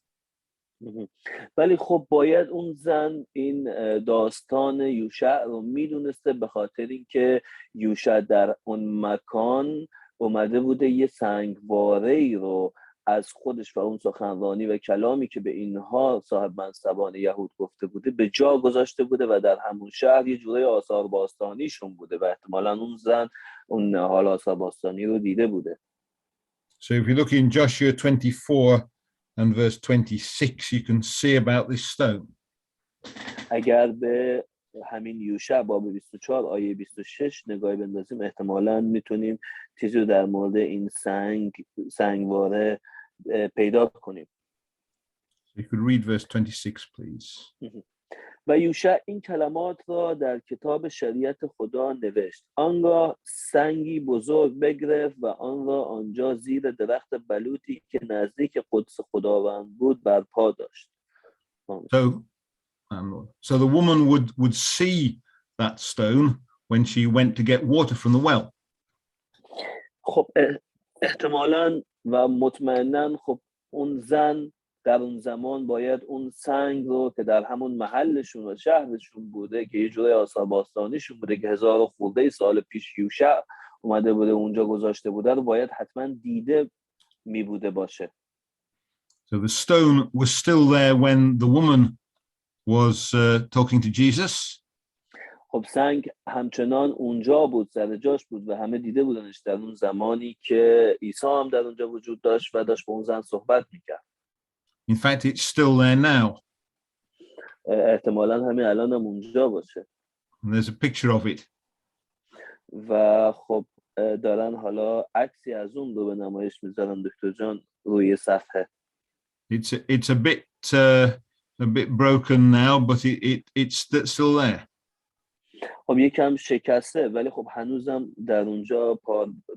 Speaker 2: ولی خب باید اون زن این داستان یوشع رو میدونسته، به خاطر اینکه یوشع در اون مکان اومده بوده یه سنگواره‌ای رو از خودش و اون سخنرانی و کلامی که به اینها صاحب منصبان یهود گفته بوده به جا گذاشته بوده و در همون شهر یه جوره آثار باستانیشون بوده و احتمالاً اون زن اون حال آثار باستانی رو دیده بوده.
Speaker 1: So if you look in Joshua 24 and verse 26, you can see about this stone.
Speaker 2: اگر به همین یوشع باب 24 آیه 26 نگاهی بندازیم احتمالاً میتونیم چیزی رو در مورد این سنگواره پیدا کنیم.
Speaker 1: So you could read verse 26, please.
Speaker 2: و یوشع این کلمات را در کتاب شریعت خدا نوشت. آنگاه سنگی بزرگ بگرفت و آن را آنجا زیر درخت بلوطی که نزدیک قدس خداوند بود برپا داشت.
Speaker 1: So the woman would see that stone when she went to get water from the well.
Speaker 2: خب احتمالاً و مطمئناً خب اون زن در اون زمان باید اون سنگ رو که در همون محلشون و شهرشون بوده که یه جوره آثار باستانیشون بوده که 1000 خورده سال پیش یوشع اومده بوده اونجا گذاشته بوده رو باید حتما دیده می بوده باشه.
Speaker 1: So the stone was still there when the woman was talking to Jesus.
Speaker 2: خب سنگ همچنان اونجا بود، سر جاش بود و همه دیده بودنش در اون زمانی که عیسی هم در اونجا وجود داشت و داشت با اون زن صحبت میکرد.
Speaker 1: In fact, it's still there now.
Speaker 2: احتمالاً همین الان هم اونجا باشه.
Speaker 1: And there's a picture of it.
Speaker 2: و خب دارن حالا عکسی از اون رو به نمایش میذارن دکتر جان روی صفحه.
Speaker 1: It's a bit broken now, but it's still there.
Speaker 2: خب یکم شکسته ولی خب هنوزم در اونجا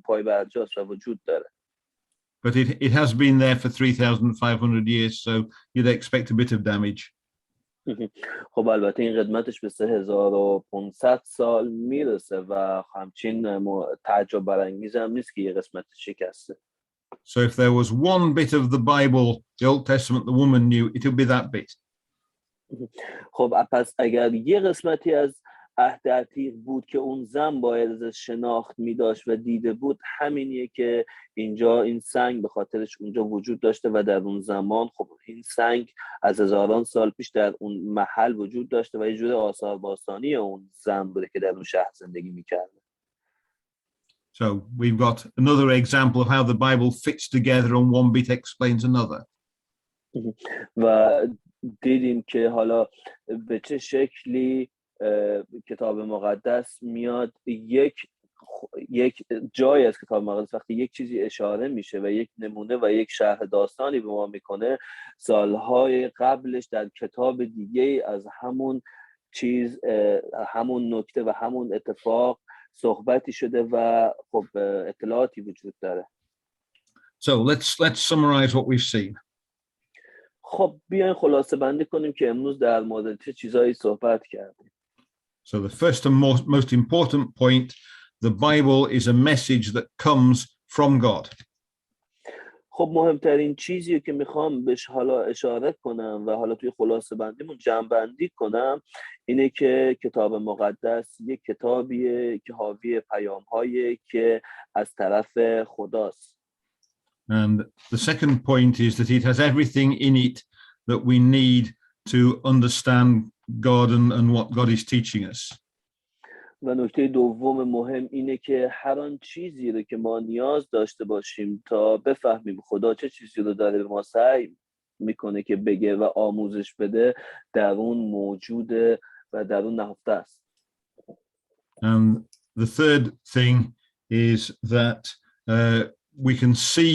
Speaker 2: پای برجاست و وجود داره.
Speaker 1: But it has been there for 3,500 years, so you'd expect a bit of damage.
Speaker 2: خب البته این قدمتش به 3500 سال میرسه و همچین تعجب برانگیز هم نیست که یه قسمت شکسته.
Speaker 1: So if there was one bit of the Bible, the Old Testament, the woman knew, it would be that bit.
Speaker 2: خب پس اگر یه قسمتی از عهد عتیق بود که اون زن باید شناخت می داشت و دیده بود، همینیه که اینجا این سنگ به خاطرش اونجا وجود داشته و در اون زمان خب این سنگ از هزاران سال پیش در اون محل وجود داشته و یه جور آثار باستانی اون زن بوده که در اون شهر زندگی میکرده.
Speaker 1: So we've got another example of how the Bible fits together and one bit explains another.
Speaker 2: و دیدیم که حالا به چه شکلی کتاب مقدس میاد یک جای از کتاب مقدس وقتی یک چیزی اشاره میشه و یک نمونه و یک شرح داستانی به ما میکنه، سالهای قبلش در کتاب دیگه از همون چیز، همون نکته و همون اتفاق صحبتی شده و خب اطلاعاتی وجود داره.
Speaker 1: So let's summarize what we've seen.
Speaker 2: خب بیاین خلاصه بندی کنیم که امروز در مورد چه چیزایی صحبت کردیم.
Speaker 1: So the first and most important point, the Bible is a message that comes from God.
Speaker 2: خب مهمترین چیزی که میخوام بهش حالا اشاره کنم و حالا توی خلاصه بندیمون جمع بندی کنم اینه که کتاب مقدس یک کتابیه که حاوی پیام‌هایی که از طرف خداست.
Speaker 1: And the second point is that it has everything in it that we need to understand God and what God is teaching us.
Speaker 2: و نکته دوم مهم اینه که هر آن چیزی رو که ما نیاز داشته باشیم تا بفهمیم خدا چه چیزی رو داره به ما سعی میکنه که بگه و آموزش بده، در اون موجوده و در اون نهفته است.
Speaker 1: And the third thing is that we can see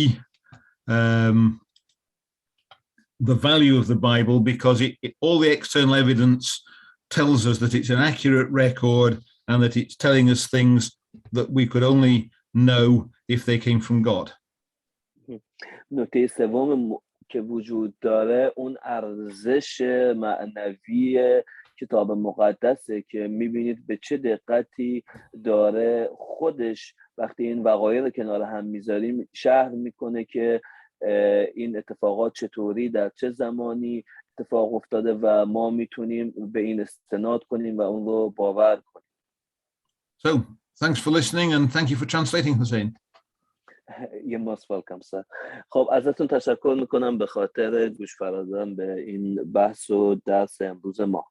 Speaker 1: the value of the Bible because all the external evidence tells us that it's an accurate record and that it's telling us things that we could only know if they came from God.
Speaker 2: نکته سوم که وجود داره اون ارزش معنوی کتاب مقدسه که میبینید به چه دقتی داره خودش وقتی این وقایع رو کنار هم میذاریم شرح میکنه که این اتفاقات چطوری در چه زمانی اتفاق افتاده و ما میتونیم به این استناد کنیم و اون رو باور کنیم.
Speaker 1: So, thanks for listening and thank you for translating, Hussein.
Speaker 2: You're most welcome, sir. خب ازتون تشکر میکنم به خاطر گوش فرادن به این بحث و درس امروز ما.